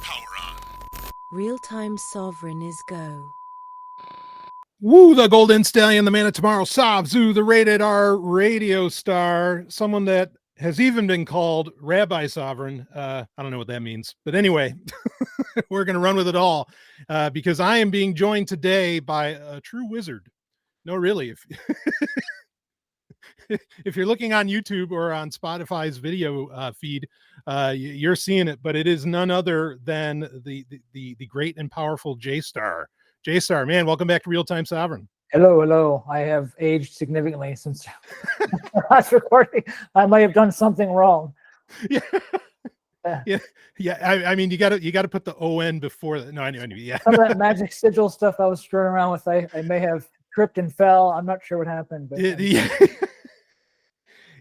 Power on. Real-time Sovryn is go. Woo, the golden stallion, the man of tomorrow, Savzu, the rated R radio star, someone that has even been called Rabbi Sovryn. I don't know what that means, but anyway, we're going to run with it all because I am being joined today by a true wizard. No, really, if you're looking on YouTube or on Spotify's video feed, you're seeing it, but it is none other than the great and powerful JStar. JStar, man, welcome back to Real Time Sovryn. Hello. I have aged significantly since last recording. I might have done something wrong. Yeah. I mean, you got to put the ON before that. No, I knew. Yeah. Some of that magic sigil stuff I was screwing around with, I may have tripped and fell. I'm not sure what happened, but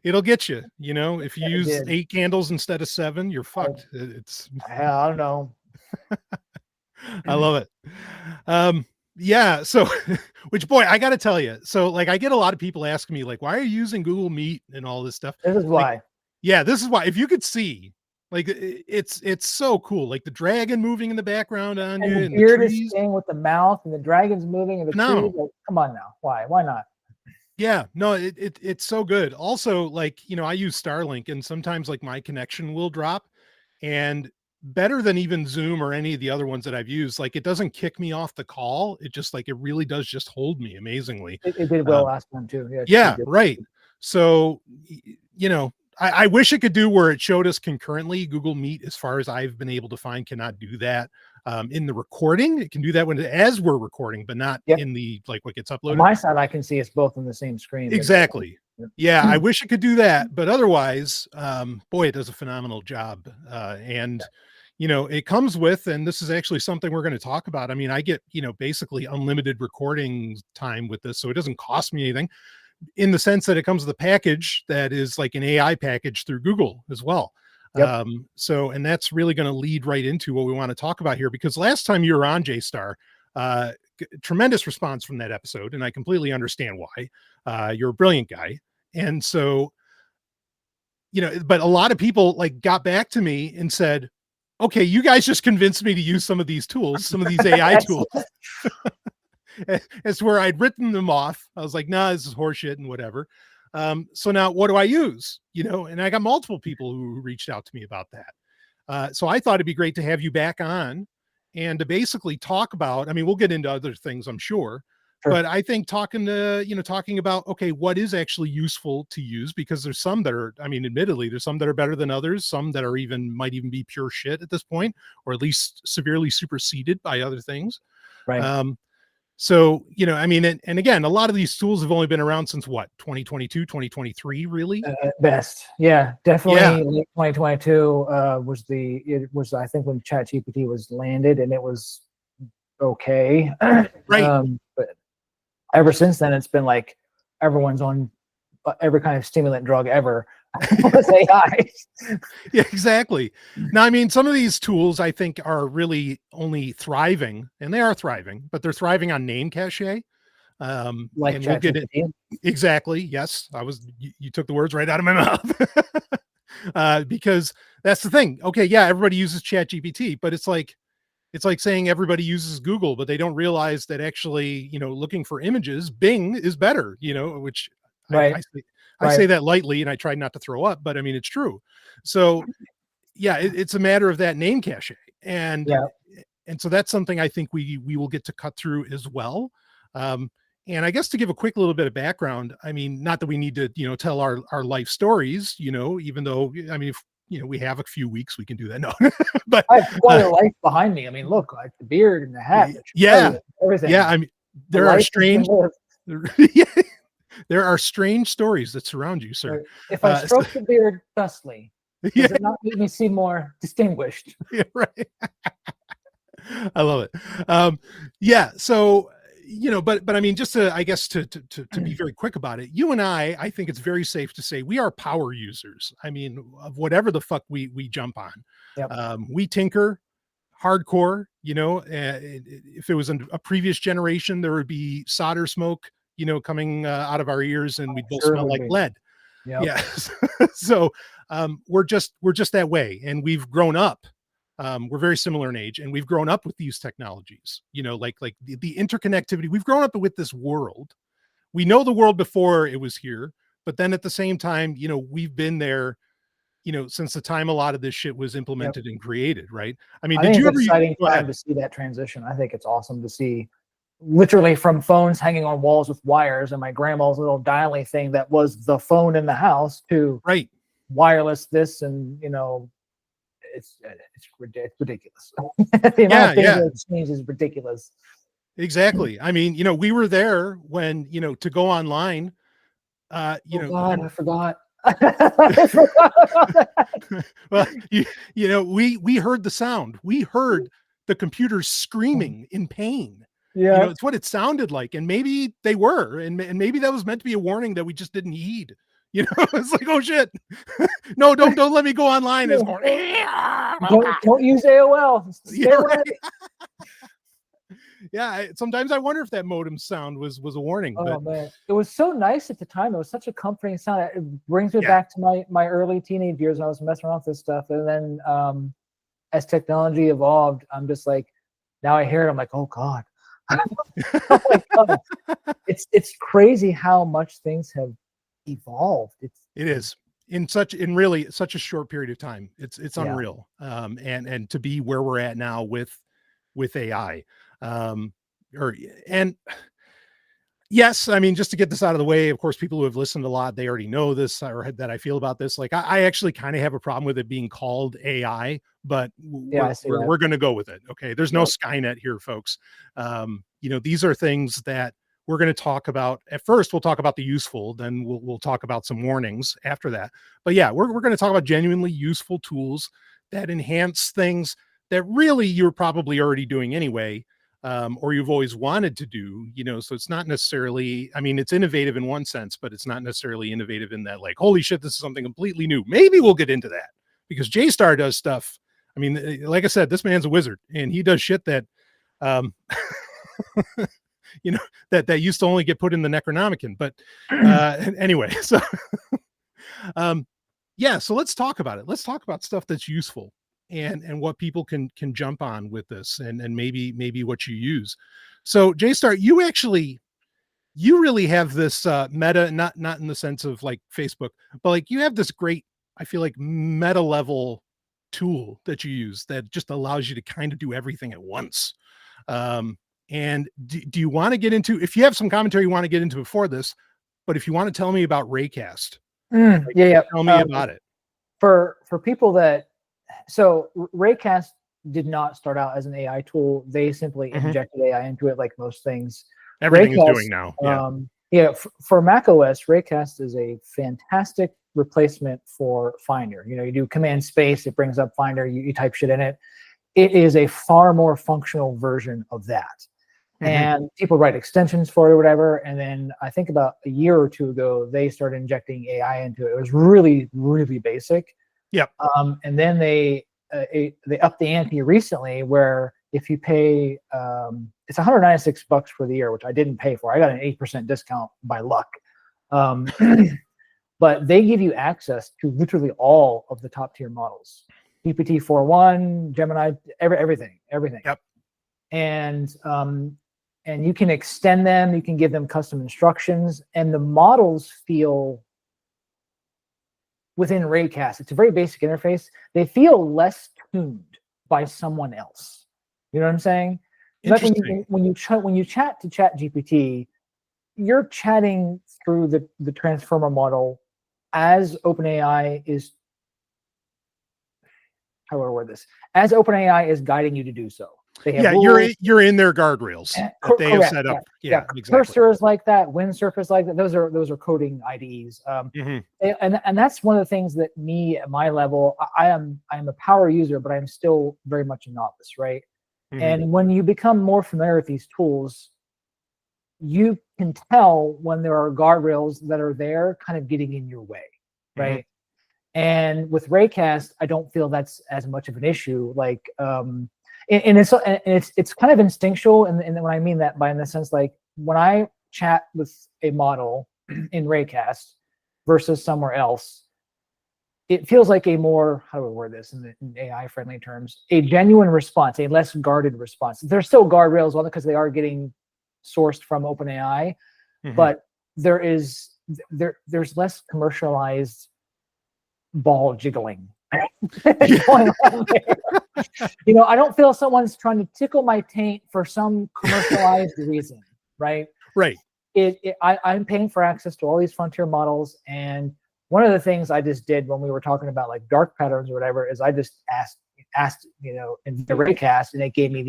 it'll get you. You know, if you use 8 candles instead of 7, you're fucked. I don't know. I love it. Yeah. So, which boy, I got to tell you. So, like, I get a lot of people asking me, like, why are you using Google Meet and all this stuff? This is why. This is why. If you could see, like, it's so cool. Like the dragon moving in the background on you, and the beard is staying with the mouth, and the dragon's moving, and the trees. Like, come on now, why not? Yeah, no, it's so good. Also, like, you know, I use Starlink, and sometimes like my connection will drop, and better than even Zoom or any of the other ones that I've used, like it doesn't kick me off the call. It just like, it really does just hold me amazingly. It did well last time too. Yeah, right. So, you know, I wish it could do where it showed us concurrently. Google Meet, as far as I've been able to find, cannot do that. In the recording, it can do that as we're recording, but not in the, like, what gets uploaded. On my side, I can see us both on the same screen. Exactly. Yeah, I wish it could do that, but otherwise, boy, it does a phenomenal job. And you know, it comes with, and this is actually something we're going to talk about. I mean, I get, you know, basically unlimited recording time with this, so it doesn't cost me anything, in the sense that it comes with a package that is like an AI package through Google as well. Yep. So, and that's really going to lead right into what we want to talk about here, because last time you were on JStar, tremendous response from that episode, and I completely understand why. You're a brilliant guy. And so, you know, but a lot of people like got back to me and said, okay, you guys just convinced me to use some of these tools, some of these AI tools. As where I'd written them off. I was like, nah, this is horseshit and whatever. So now what do I use? You know, and I got multiple people who reached out to me about that. So I thought it'd be great to have you back on and to basically talk about, I mean, we'll get into other things, I'm sure. But I think talking about, okay, what is actually useful to use, because there's some that are, I mean, admittedly, there's some that are better than others, some that are might even be pure shit at this point, or at least severely superseded by other things. Right. So, you know, I mean, and again, a lot of these tools have only been around since what, 2022, 2023, really? Best. Yeah, definitely. Late 2022 was, I think, when ChatGPT was landed, and it was okay. Right. But ever since then, it's been like everyone's on every kind of stimulant drug ever with AI. Yeah, exactly. Now, I mean, some of these tools I think are really only thriving, and they are thriving, but they're thriving on name cache. Like, and we'll get it. Exactly. Yes. You took the words right out of my mouth. Because that's the thing. Okay. Yeah. Everybody uses ChatGPT, but it's like saying everybody uses Google, but they don't realize that actually, you know, looking for images, Bing is better, you know, which I say that lightly, and I try not to throw up, but I mean, it's true. So yeah, it's a matter of that name cache. And so that's something I think we will get to cut through as well. And I guess to give a quick little bit of background, I mean, not that we need to, you know, tell our life stories, you know, even though, I mean, if, you know, we have a few weeks, we can do that. No, but I have quite a life behind me. I mean, look, like the beard and the hat. Everything. Yeah. I mean, there are strange stories that surround you, sir. If I stroke the beard thusly, does it not make me seem more distinguished? Yeah, right. I love it. Yeah. So, you know, but I mean, just to, I guess to be very quick about it, you and I think it's very safe to say we are power users. I mean, of whatever the fuck we jump on. Yep. We tinker hardcore, you know. If it was a previous generation, there would be solder smoke, you know, coming out of our ears, and we'd both smell like lead. Yeah. So we're just that way, and we've grown up. We're very similar in age, and we've grown up with these technologies. Like the interconnectivity. We've grown up with this world. We know the world before it was here, but then at the same time, we've been there, since the time a lot of this shit was implemented and created, right? I mean, did you ever? Exciting time to see that transition. I think it's awesome to see, literally from phones hanging on walls with wires and my grandma's little dialing thing that was the phone in the house to wireless this, and it's ridiculous. The amount of things that change is ridiculous. Exactly. I mean, we were there when, to go online, God, I forgot. Well, we heard the sound. We heard the computers screaming in pain. Yeah. It's what it sounded like. And maybe they were, and maybe that was meant to be a warning that we just didn't heed. It's like, oh shit. No, don't let me go online. It's going, don't use AOL. Yeah, sometimes I wonder if that modem sound was a warning. Oh man, it was so nice at the time. It was such a comforting sound. It brings me back to my early teenage years when I was messing around with this stuff. And then as technology evolved, I'm just like, now I hear it, I'm like, oh God. Oh my God. It's crazy how much things have evolved. It is in really such a short period of time. It's unreal. And to be where we're at now with AI. Yes, I mean, just to get this out of the way, of course, people who have listened a lot, they already know this, or that I feel about this. Like, I actually kind of have a problem with it being called AI, but we're going to go with it. Okay. There's no Skynet here, folks. These are things that we're going to talk about. At first, we'll talk about the useful, then we'll talk about some warnings after that. But yeah, we're going to talk about genuinely useful tools that enhance things that really you're probably already doing anyway. Or you've always wanted to do, so it's not necessarily, I mean, it's innovative in one sense, but it's not necessarily innovative in that, like, holy shit, this is something completely new. Maybe we'll get into that because JStar does stuff. I mean, like I said, this man's a wizard and he does shit that, that used to only get put in the Necronomicon. But anyway, so, so let's talk about it. Let's talk about stuff that's useful. And what people can jump on with this, and maybe what you use. So JStar, you really have this meta, not in the sense of like Facebook, but like you have this great, I feel like, meta level tool that you use that just allows you to kind of do everything at once. And do you want to get into, if you have some commentary you want to get into before this, but if you want to tell me about Raycast, tell me about it. For people that, so Raycast did not start out as an AI tool. They simply injected AI into it, like most things. Everything is doing now. For macOS, Raycast is a fantastic replacement for Finder. You do command space, it brings up Finder, you type shit in it. It is a far more functional version of that. And people write extensions for it or whatever. And then I think about a year or two ago, they started injecting AI into it. It was really, really basic. Yep. And then they upped the ante recently, where if you pay, it's $196 for the year, which I didn't pay for. I got an 8% discount by luck. But they give you access to literally all of the top tier models, GPT-4.1, Gemini, everything. Yep. And you can extend them. You can give them custom instructions, and the models feel, within Raycast, it's a very basic interface. They feel less tuned by someone else. You know what I'm saying? Like when you chat to ChatGPT, you're chatting through the transformer model as OpenAI is. How do I word this? As OpenAI is guiding you to do so. They have you're in their guardrails that they have set up. Yeah, exactly. Cursor is like that. Windsurf is like that. Those are coding IDEs. And that's one of the things that me at my level, I am a power user, but I'm still very much a novice, right? And when you become more familiar with these tools, you can tell when there are guardrails that are there, kind of getting in your way, right? And with Raycast, I don't feel that's as much of an issue. Like, and it's kind of instinctual, and when I mean that, by in the sense, like when I chat with a model in Raycast, versus somewhere else, it feels like a more, how do I word this in AI friendly terms, a genuine response, a less guarded response. There's still guardrails on it because they are getting sourced from OpenAI, but there's less commercialized ball jiggling going on there. You know, I don't feel someone's trying to tickle my taint for some commercialized reason, right? Right. I'm paying for access to all these frontier models, and one of the things I just did when we were talking about like dark patterns or whatever is I just asked, you know, in the raycast, and it gave me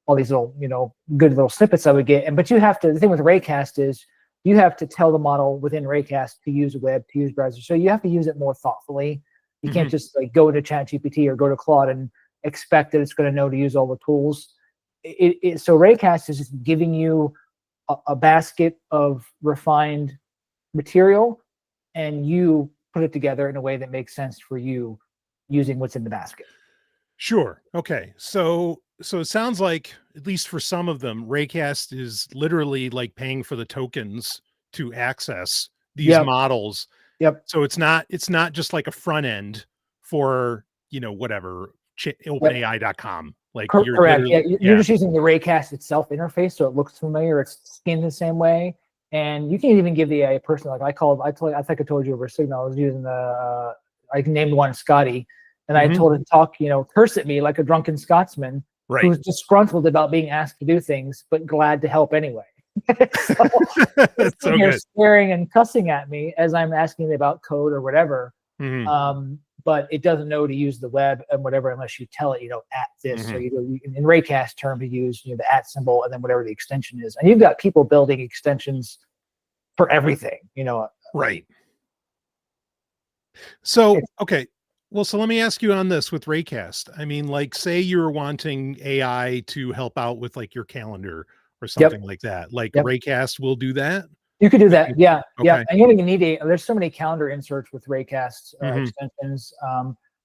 all these little, you know, good little snippets I would get. But you have to, the thing with raycast is you have to tell the model within raycast to use a web, to use browser. So you have to use it more thoughtfully. You can't just like go to ChatGPT or go to Claude and expect that it's going to know to use all the tools. So raycast is just giving you a basket of refined material, and you put it together in a way that makes sense for you using what's in the basket. Sure. Okay. So it sounds like, at least for some of them, raycast is literally like paying for the tokens to access these models. Yep. So it's not just like a front end for, you know, whatever, openai.com. Like correct. Yeah, you're just using the raycast itself interface, so it looks familiar. It's skinned the same way, and you can even give the AI person, like I think I told you over Signal. I was using I named one Scotty, and I told it to talk, you know, curse at me like a drunken Scotsman who's disgruntled about being asked to do things, but glad to help anyway. So you're swearing and cussing at me as I'm asking it about code or whatever. But it doesn't know to use the web and whatever unless you tell it, you know, at this. So you in raycast term to use, you know, the at symbol and then whatever the extension is. And you've got people building extensions for everything, you know. Right. So, okay. Well, so let me ask you on this with raycast. I mean, like, say you're wanting AI to help out with like your calendar or something like that. Like raycast will do that. You could do that, yeah. And you don't even need there's so many calendar inserts with raycast extensions,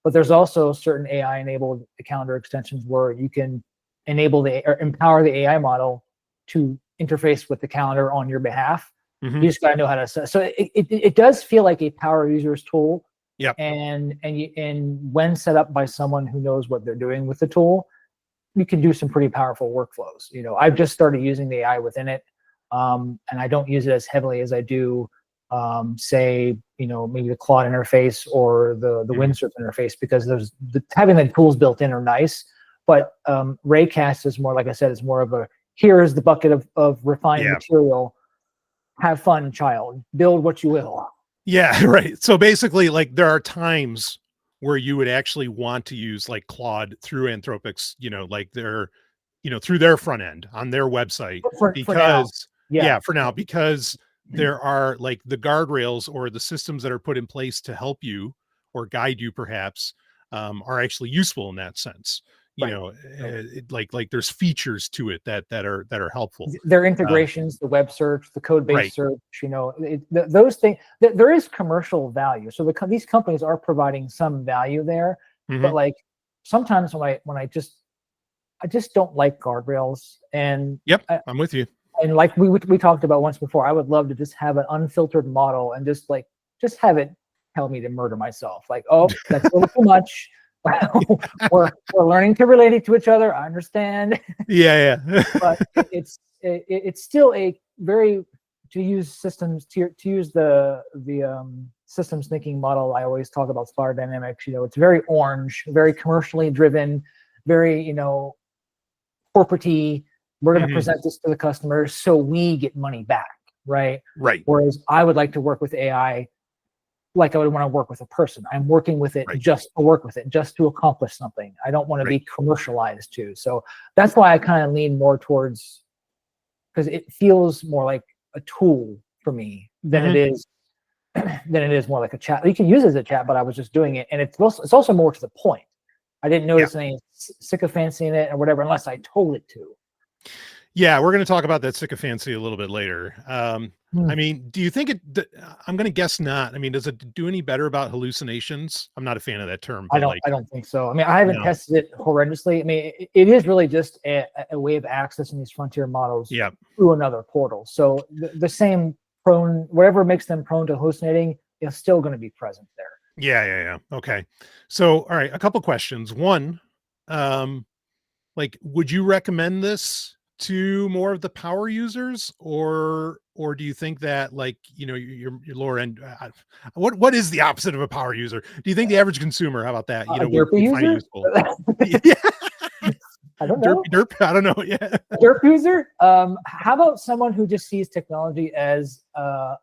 but there's also certain AI-enabled calendar extensions where you can empower the AI model to interface with the calendar on your behalf. You just got to know how to set. So it does feel like a power user's tool. Yeah. And when set up by someone who knows what they're doing with the tool, you can do some pretty powerful workflows. You know, I've just started using the AI within it. And I don't use it as heavily as I do, say, you know, maybe the Claude interface or the Windsurf interface, because having the tools built in are nice. But raycast is more, like I said, it's more of a, here's the bucket of refined material. Have fun, child. Build what you will. Yeah, right. So basically, like, there are times where you would actually want to use like Claude through Anthropic's, you know, like their, you know, through their front end on their website, because for now, because there are like the guardrails or the systems that are put in place to help you or guide you perhaps are actually useful in that sense. You know, like there's features to it that are helpful. Their integrations, the web search, the code-based search, you know, those things, there is commercial value. So these companies are providing some value there, but like sometimes when I just don't like guardrails. And I'm with you. And like we talked about once before, I would love to just have an unfiltered model and just have it tell me to murder myself. Like, oh, that's a little too much. we're learning to relate to each other. I understand. But it's still a very, to use the systems thinking model. I always talk about Star Dynamics. You know, it's very orange, very commercially driven, very, you know, corporate-y. We're going to present this to the customers so we get money back, right? Whereas I would like to work with AI like I would want to work with a person. I'm working with it just to work with it, just to accomplish something. I don't want to be commercialized too. So that's why I kind of lean more towards, because it feels more like a tool for me than it is more like a chat. You can use it as a chat, but I was just doing it, and it's also more to the point. I didn't notice any sycophancy in it or whatever, unless I told it to. Yeah, we're going to talk about that sycophancy a little bit later. I mean, do you think I'm going to guess not. I mean, does it do any better about hallucinations? I'm not a fan of that term. I don't think so. I mean, I haven't tested it horrendously. I mean, it is really just a way of accessing these frontier models through another portal. So the same whatever makes them prone to hallucinating is still going to be present there. Yeah. Okay. So, all right, a couple questions. One, like, would you recommend this to more of the power users, or do you think that, like, your lower end, what is the opposite of a power user? Do you think the average consumer, how about that, would find it useful? Yeah. I don't know. Derp. I don't know. Yeah. Derp user. How about someone who just sees technology as a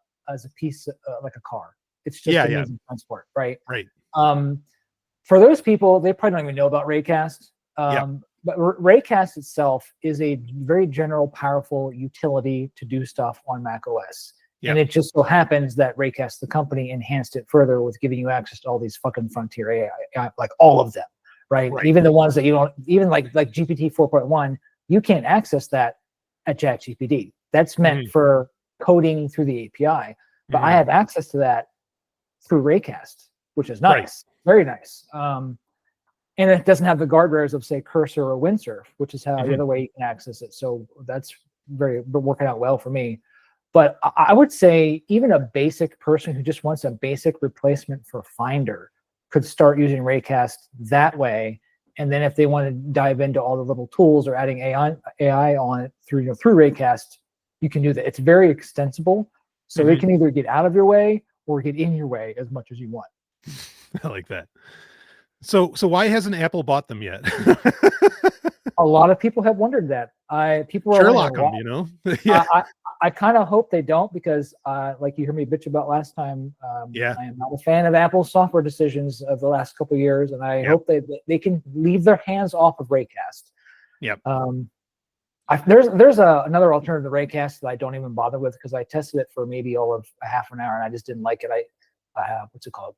piece like a car? It's just a means of transport, right? Right. For those people, they probably don't even know about Raycast. But Raycast itself is a very general, powerful utility to do stuff on Mac OS. And it just so happens that Raycast, the company, enhanced it further with giving you access to all these fucking frontier AI, like all of them, right? Even the ones that you don't, even like GPT 4.1, you can't access that at ChatGPT. That's meant for coding through the API. But I have access to that through Raycast, which is nice, very nice. And it doesn't have the guardrails of, say, Cursor or Windsurf, which is how the other way you can access it. So that's working out well for me. But I would say even a basic person who just wants a basic replacement for Finder could start using Raycast that way. And then if they want to dive into all the little tools or adding AI on it through Raycast, you can do that. It's very extensible. So it can either get out of your way or get in your way as much as you want. I like that. So why hasn't Apple bought them yet? A lot of people have wondered that. People are Sherlock them, I kind of hope they don't, because like you heard me bitch about last time, I am not a fan of Apple's software decisions of the last couple of years, and I hope they can leave their hands off of Raycast. There's another alternative to Raycast that I don't even bother with, because I tested it for maybe all of a half an hour and I just didn't like it. What's it called?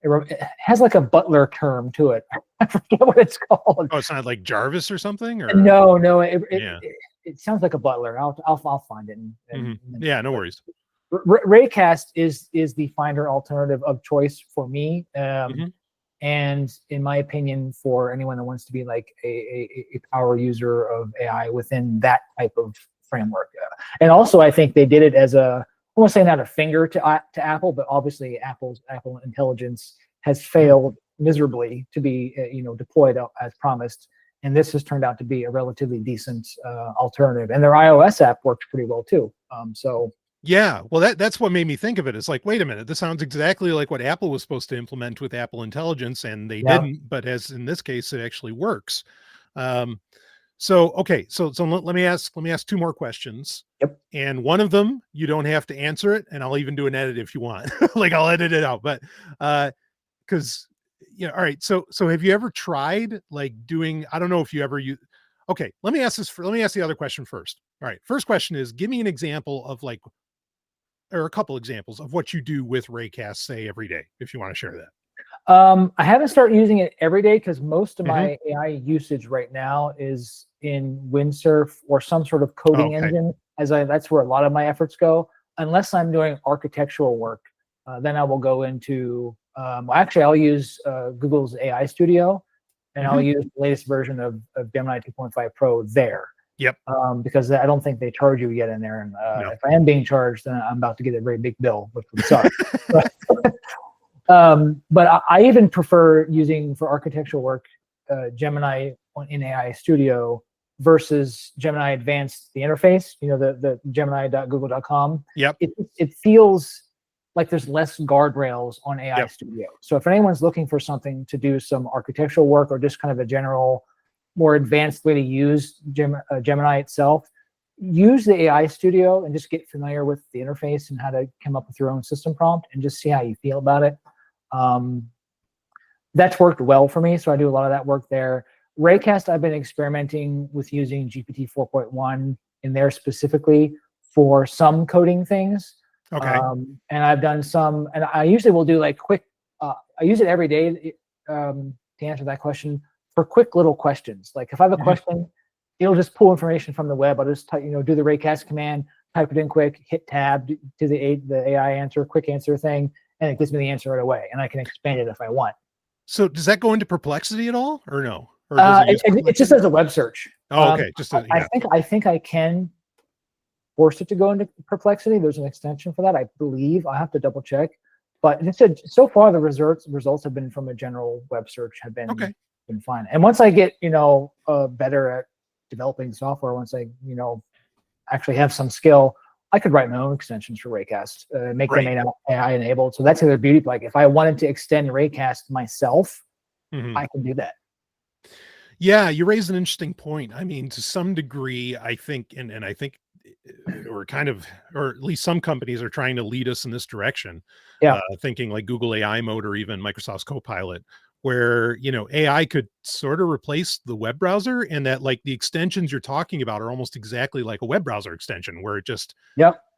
It has like a butler term to it. I forget what it's called. Oh, it's not like Jarvis or something? Or no, it sounds like a butler. I'll find it. Yeah, no worries. Raycast is the Finder alternative of choice for me, and in my opinion, for anyone that wants to be like a power user of AI within that type of framework. And also, I think they did it as I won't say not a finger to Apple, but obviously Apple Intelligence has failed miserably to be deployed as promised, and this has turned out to be a relatively decent alternative. And their iOS app works pretty well too. Well, that's what made me think of it. It's like, wait a minute, this sounds exactly like what Apple was supposed to implement with Apple Intelligence, and they didn't. But as in this case, it actually works. So let me ask two more questions. And one of them, you don't have to answer it, and I'll even do an edit if you want. Like, I'll edit it out, but because all right. So have you ever tried like doing? I don't know if you ever use. Okay, let me ask the other question first. All right, first question is, give me an example of or a couple examples of what you do with Raycast, say, every day, if you want to share that. I haven't started using it every day, because most of my AI usage right now is in Windsurf or some sort of coding engine. That's where a lot of my efforts go. Unless I'm doing architectural work, then I will go into. Actually, I'll use Google's AI Studio, and I'll use the latest version of Gemini 2.5 Pro there. Because I don't think they charge you yet in there, and if I am being charged, then I'm about to get a very big bill, which would suck. But I even prefer using for architectural work Gemini in AI Studio versus Gemini Advanced, the interface, the gemini.google.com. It feels like there's less guardrails on AI Studio. So if anyone's looking for something to do some architectural work, or just kind of a general, more advanced way to use Gemini itself, use the AI Studio and just get familiar with the interface and how to come up with your own system prompt and just see how you feel about it. That's worked well for me, so I do a lot of that work there. Raycast, I've been experimenting with using GPT 4.1 in there specifically for some coding things. And I've done some, and I usually will do like quick, I use it every day to answer that question, for quick little questions. Like if I have a question, it'll just pull information from the web. I'll just do the Raycast command, type it in quick, hit tab, do the AI answer, quick answer thing, and it gives me the answer right away, and I can expand it if I want. So does that go into Perplexity at all, or no? Or it just as a web search. Oh, okay. I think I can forced it to go into Perplexity. There's an extension for that, I believe. I have to double check. But it said so far the results have been from a general web search have been fine. And once I get better at developing software, once I actually have some skill, I could write my own extensions for Raycast, make them AI enabled. So that's the beauty. Like if I wanted to extend Raycast myself, I can do that. Yeah, you raise an interesting point. I mean, to some degree, I think, and I think or at least some companies are trying to lead us in this direction. Yeah. Thinking like Google AI Mode or even Microsoft's Copilot, where, AI could sort of replace the web browser, and that like the extensions you're talking about are almost exactly like a web browser extension, where it just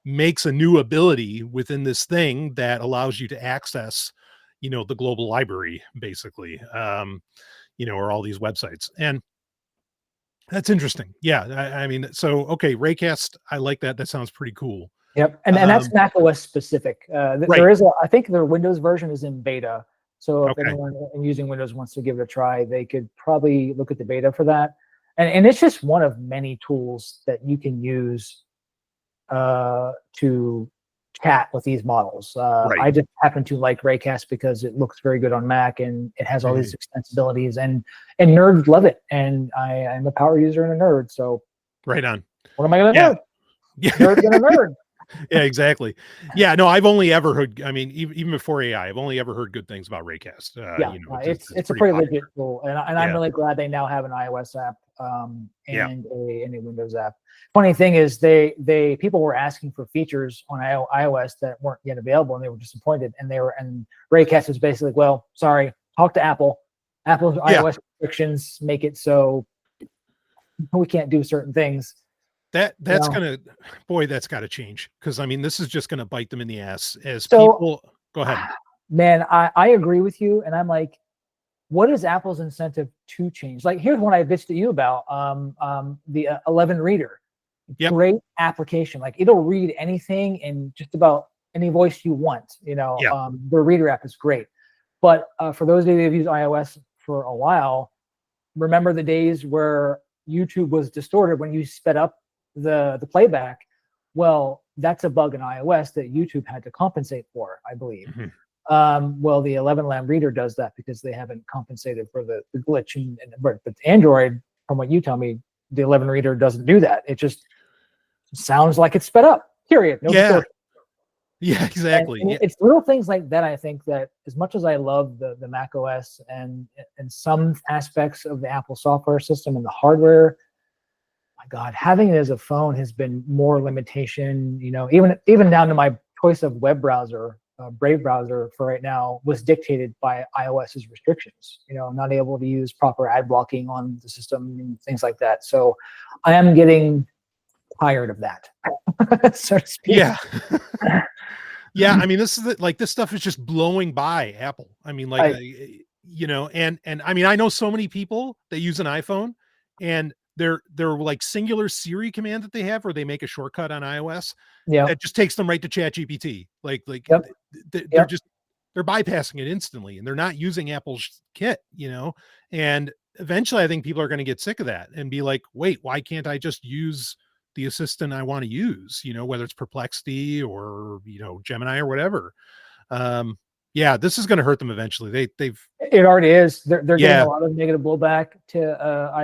makes a new ability within this thing that allows you to access, the global library, basically, or all these websites. And that's interesting. Yeah. I mean, so, okay. Raycast. I like that. That sounds pretty cool. Yep. And that's Mac OS specific. There is I think their Windows version is in beta. So if anyone using Windows wants to give it a try, they could probably look at the beta for that. And it's just one of many tools that you can use to chat with these models. I just happen to like Raycast because it looks very good on Mac and it has all these extensibilities, and nerds love it. And I'm a power user and a nerd. So right on. What am I going to do? Yeah. Nerd and a nerd. Yeah, exactly. Yeah, no, I've only ever heard, I mean, even before AI, I've only ever heard good things about Raycast. It's a pretty legit tool. And I'm really glad they now have an iOS app and a Windows app. Funny thing is people were asking for features on iOS that weren't yet available, and they were disappointed. And Raycast was basically, well, sorry, talk to Apple. Apple's iOS restrictions make it so we can't do certain things. That's got to change, because I mean, this is just going to bite them in the ass as people. Go ahead, man. I agree with you, and I'm like, what is Apple's incentive to change? Like, here's one I bitched at you about. The 11 reader, great application. Like, it'll read anything in just about any voice you want. The reader app is great, but for those of you who've used iOS for a while, remember the days where YouTube was distorted when you sped up the playback. Well, that's a bug in iOS that YouTube had to compensate for, I believe. Well, the 11 lamb reader does that because they haven't compensated for the glitch. But Android, from what you tell me, the 11 reader doesn't do that. It just sounds like it's sped up. Period. No distortion. Yeah, exactly. And it's little things like that. I think that as much as I love the Mac OS and some aspects of the Apple software system and the hardware, my God, having it as a phone has been more limitation. Even down to my choice of web browser, Brave browser for right now, was dictated by iOS's restrictions. Not able to use proper ad blocking on the system and things like that. So I am getting tired of that, so to speak. Yeah. Yeah, I mean, this stuff is just blowing by Apple. I mean, and I mean, I know so many people that use an iPhone, and they're like singular Siri command that they have, where they make a shortcut on iOS. That just takes them right to ChatGPT. They're bypassing it instantly, and they're not using Apple's kit, and eventually I think people are going to get sick of that and be like, wait, why can't I just use the assistant I want to use, whether it's Perplexity or, Gemini or whatever. This is going to hurt them eventually. It already is. They're getting a lot of negative blowback to,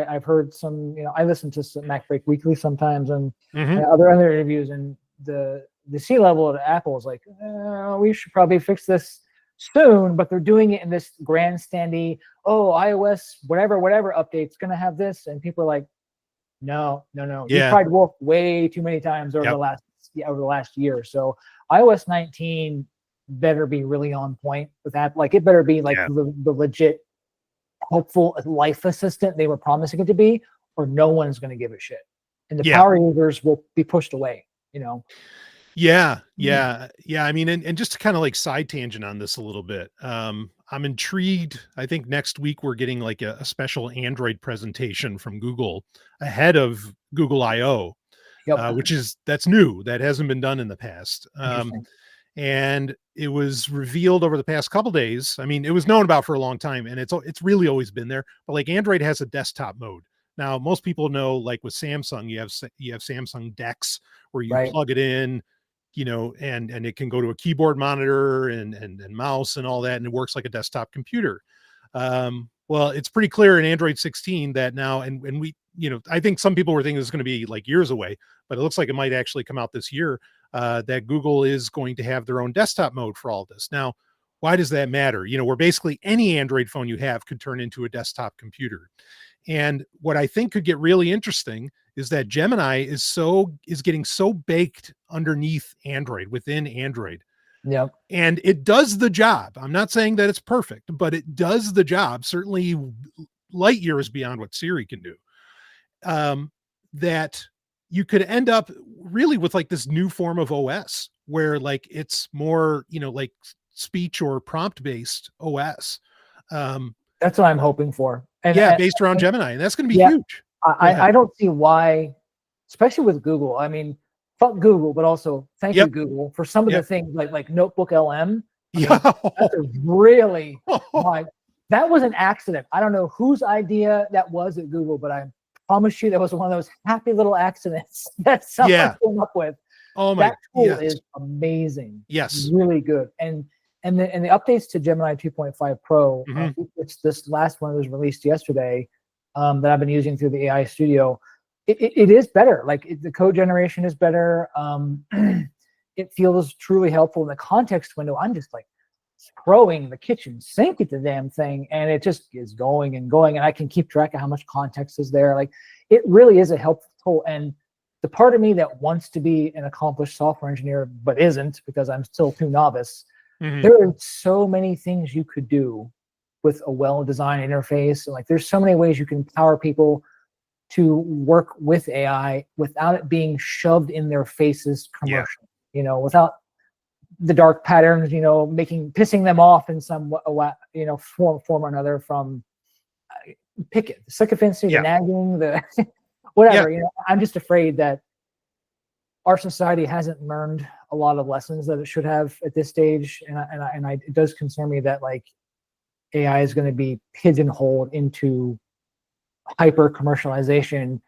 I've heard some, I listen to some Mac Break Weekly sometimes and other interviews, and the C-level at Apple is like, we should probably fix this soon, but they're doing it in this grandstandy, iOS, whatever update's going to have this. And people are like, No. You tried Wolf way too many times over the last year. So iOS 19 better be really on point with that. Like, it better be like the legit helpful life assistant they were promising it to be, or no one's going to give a shit. And the power users will be pushed away, Yeah. I mean, and just to kind of like side tangent on this a little bit, I'm intrigued. I think next week we're getting like a special Android presentation from Google ahead of Google I/O, that's new. That hasn't been done in the past. And it was revealed over the past couple of days. I mean, it was known about for a long time, and it's really always been there. But like, Android has a desktop mode Now, most people know, like with Samsung, you have Samsung DeX where you Right. plug it in, and it can go to a keyboard monitor and mouse and all that, and it works like a desktop computer. Well, it's pretty clear in Android 16 that now, and we, I think some people were thinking it's going to be like years away, but it looks like it might actually come out this year, that Google is going to have their own desktop mode for all this. Now, why does that matter? Where basically any Android phone you have could turn into a desktop computer. And what I think could get really interesting is that Gemini is getting so baked underneath Android, within Android. Yep. And it does the job. I'm not saying that it's perfect, but it does the job, certainly light years beyond what Siri can do. That you could end up really with like this new form of OS where like it's more, like speech or prompt based OS. That's what I'm hoping for. And based around Gemini, and that's going to be huge. I don't see why, especially with Google. I mean, fuck Google, but also thank you, Google, for some of the things like Notebook LM. That's a really that was an accident. I don't know whose idea that was at Google, but I promise you that was one of those happy little accidents that someone came up with. Oh my! That tool is amazing. Yes, really good. And the updates to Gemini 2.5 Pro, it's this last one that was released yesterday, that I've been using through the AI Studio. It is better. Like the code generation is better. It feels truly helpful in the context window. I'm just like throwing the kitchen sink at the damn thing, and it just is going and going, and I can keep track of how much context is there. Like it really is a helpful tool. And the part of me that wants to be an accomplished software engineer but isn't, because I'm still too novice, there are so many things you could do with a well-designed interface. And like there's so many ways you can empower people to work with AI without it being shoved in their faces commercially, without the dark patterns, pissing them off in some form or another, from pick it, the sycophancy, the nagging, the whatever. I'm just afraid that our society hasn't learned a lot of lessons that it should have at this stage, and it does concern me that like AI is going to be pigeonholed into hyper commercialization,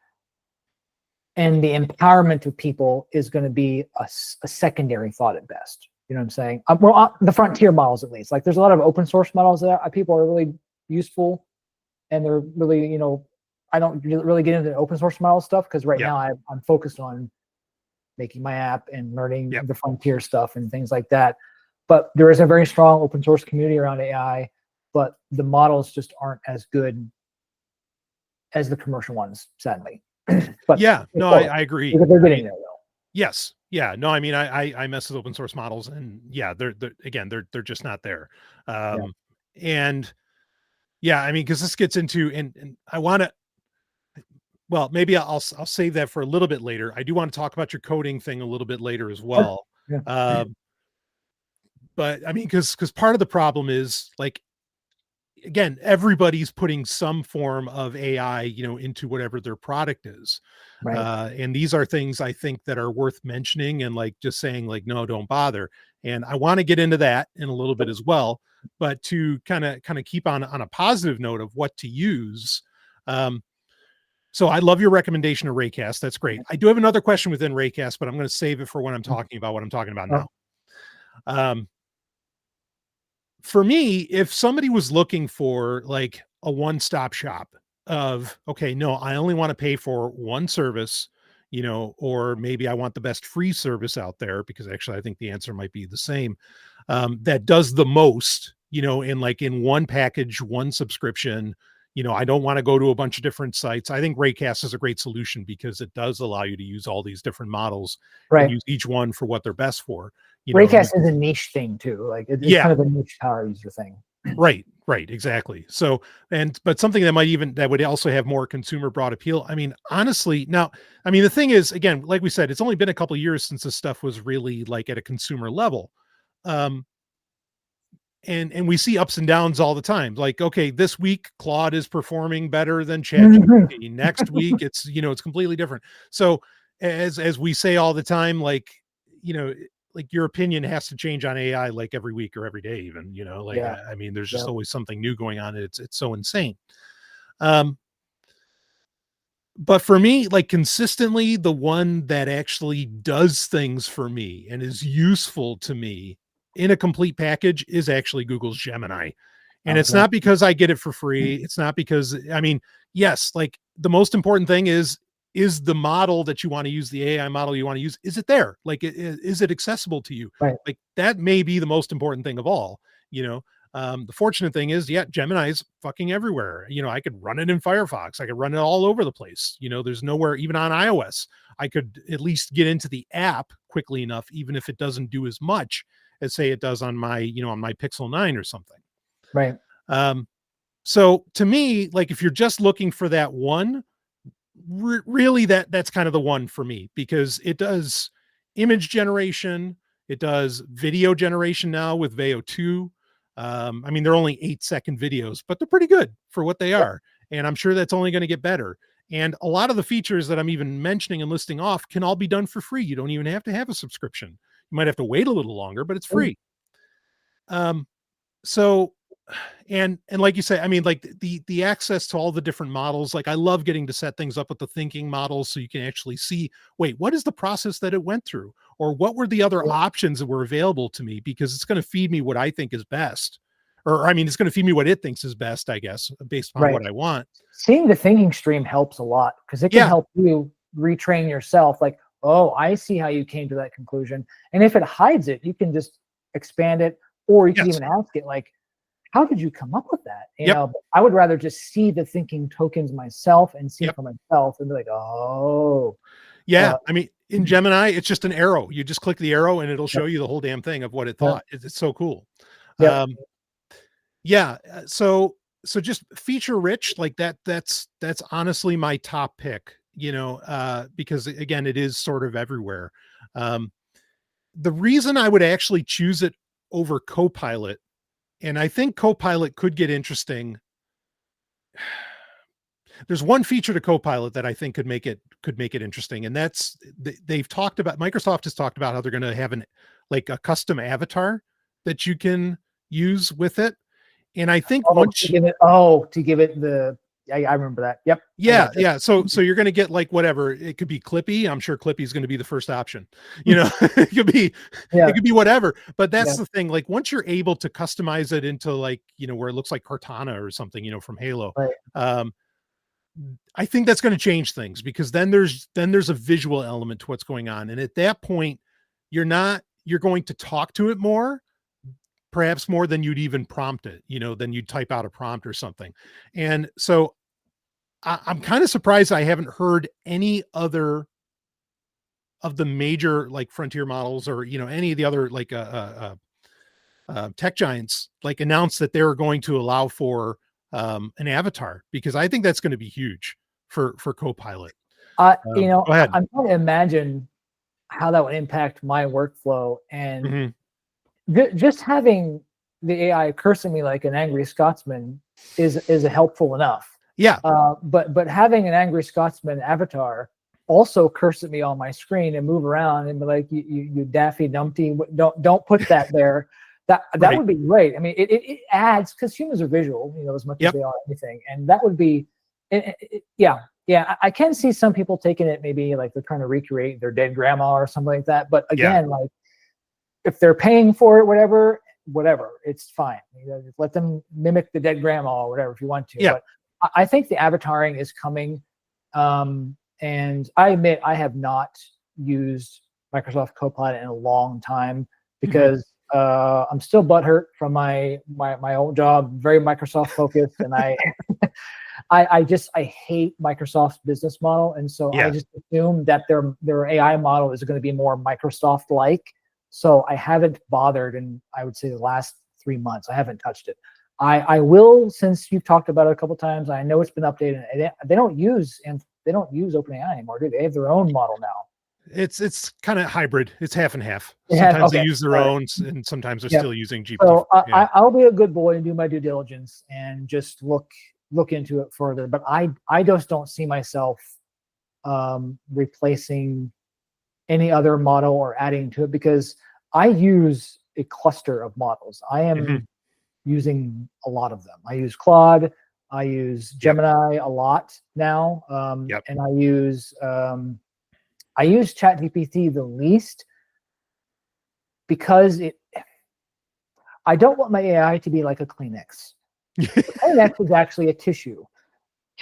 and the empowerment of people is going to be a secondary thought at best. You know what I'm saying? Well, the frontier models, at least. Like there's a lot of open source models that people are really useful, and they're really, I don't really get into the open source model stuff because right now I'm focused on making my app and learning the frontier stuff and things like that. But there is a very strong open source community around AI, but the models just aren't as good as the commercial ones, sadly. But I agree. They're getting there though. Yes. Yeah. No, I mean, I mess with open source models, and they're just not there. And I mean, because this gets into, and I want to, well, maybe I'll save that for a little bit later. I do want to talk about your coding thing a little bit later as well. But I mean, because part of the problem is like, again, everybody's putting some form of AI, into whatever their product is. And these are things I think that are worth mentioning, and like just saying like, no, don't bother. And I want to get into that in a little bit as well, but to kind of keep on a positive note of what to use. So I love your recommendation of Raycast. That's great. I do have another question within Raycast, but I'm going to save it for when I'm talking about what I'm talking about now. For me, if somebody was looking for like a one-stop shop of, okay, no, I only want to pay for one service, or maybe I want the best free service out there, because actually I think the answer might be the same, that does the most, in one package, one subscription. I don't want to go to a bunch of different sites. I think Raycast is a great solution because it does allow you to use all these different models and use each one for what they're best for. Raycast is a niche thing too. Like it's kind of a niche power user thing. Right, exactly. So, but something that would also have more consumer broad appeal. I mean, honestly, now, I mean, the thing is, again, like we said, it's only been a couple of years since this stuff was really like at a consumer level. And we see ups and downs all the time. Like, okay, this week Claude is performing better than ChatGPT. Next week it's it's completely different. So as we say all the time, like like your opinion has to change on AI like every week or every day, even. I mean, there's just always something new going on. It's so insane. but for me, like consistently, the one that actually does things for me and is useful to me in a complete package is actually Google's Gemini. And it's not because I get it for free. It's not because, I mean, yes, like the most important thing is the model that you want to use, the AI model you want to use, is it there? Like, is it accessible to you? Right. Like that may be the most important thing of all, you know? The fortunate thing is, yeah, Gemini is fucking everywhere. You know, I could run it in Firefox. I could run it all over the place. You know, there's nowhere, even on iOS, I could at least get into the app quickly enough, even if it doesn't do as much as say it does on my, you know, on my Pixel 9 or something. Right. So to me, like if you're just looking for that one, really that's kind of the one for me, because it does image generation. It does video generation now with Veo 2. I mean, they're only 8-second videos, but they're pretty good for what they are. And I'm sure that's only going to get better. And a lot of the features that I'm even mentioning and listing off can all be done for free. You don't even have to have a subscription. You might have to wait a little longer, but it's free. So, and like you say, I mean, like the access to all the different models, like I love getting to set things up with the thinking models so you can actually see, wait, what is the process that it went through? Or what were the other options that were available to me? Because it's going to feed me what I think is best. Or, I mean, it's going to feed me what it thinks is best, I guess, based on what I want. Seeing the thinking stream helps a lot, because it can help you retrain yourself. Like, oh, I see how you came to that conclusion. And if it hides it, you can just expand it, or you can even ask it, like, how did you come up with that? You know, I would rather just see the thinking tokens myself and see for myself and be like, oh. Yeah. I mean, in Gemini, it's just an arrow. You just click the arrow and it'll show you the whole damn thing of what it thought. It's so cool. So just feature rich like that. That's honestly my top pick, you know, because again, it is sort of everywhere. The reason I would actually choose it over Copilot, and I think Copilot could get interesting. There's one feature to Copilot that I think could make it interesting. And that's, they've talked about, Microsoft has talked about how they're going to have like a custom avatar that you can use with it. And I think to give it the, I remember that. Yep. Yeah. So you're going to get like whatever. It could be Clippy. I'm sure Clippy is going to be the first option. You know, it could be whatever. But that's the thing. Like once you're able to customize it into like, you know, where it looks like Cortana or something, you know, from Halo. I think that's going to change things, because then there's a visual element to what's going on. And at that point, you're going to talk to it more, perhaps more than you'd even prompt it, you know, than you'd type out a prompt or something. And so I'm kind of surprised I haven't heard any other of the major like frontier models, or, you know, any of the other like tech giants like announce that they're going to allow for an avatar, because I think that's going to be huge for Copilot. You know, I'm trying to imagine how that would impact my workflow, and just having the AI cursing me like an angry Scotsman is helpful enough. Yeah. But having an angry Scotsman avatar also curse at me on my screen and move around and be like, you daffy dumpty, don't put that there. That would be great. I mean, it adds, because humans are visual, you know, as much as they are anything, and that would be, I can see some people taking it maybe like they're trying to recreate their dead grandma or something like that. But again, like if they're paying for it, whatever, it's fine. You know, let them mimic the dead grandma or whatever if you want to. Yeah. But I think the avataring is coming, and I admit I have not used Microsoft Copilot in a long time, because I'm still butthurt from my old job, very Microsoft focused, and I hate Microsoft's business model, and so I just assume that their AI model is going to be more Microsoft like. So I haven't bothered, and I would say the last 3 months I haven't touched it. I will, since you've talked about it a couple of times. I know it's been updated. They don't use OpenAI anymore, do they? They have their own model now. It's kind of hybrid. It's half and half. Sometimes they use their own, and sometimes they're still using GPT. So I'll be a good boy and do my due diligence and just look into it further. But I just don't see myself replacing any other model or adding to it, because I use a cluster of models. I am using a lot of them. I use Claude. I use Gemini a lot now, and I use ChatGPT the least because I don't want my AI to be like a Kleenex. Kleenex is actually a tissue.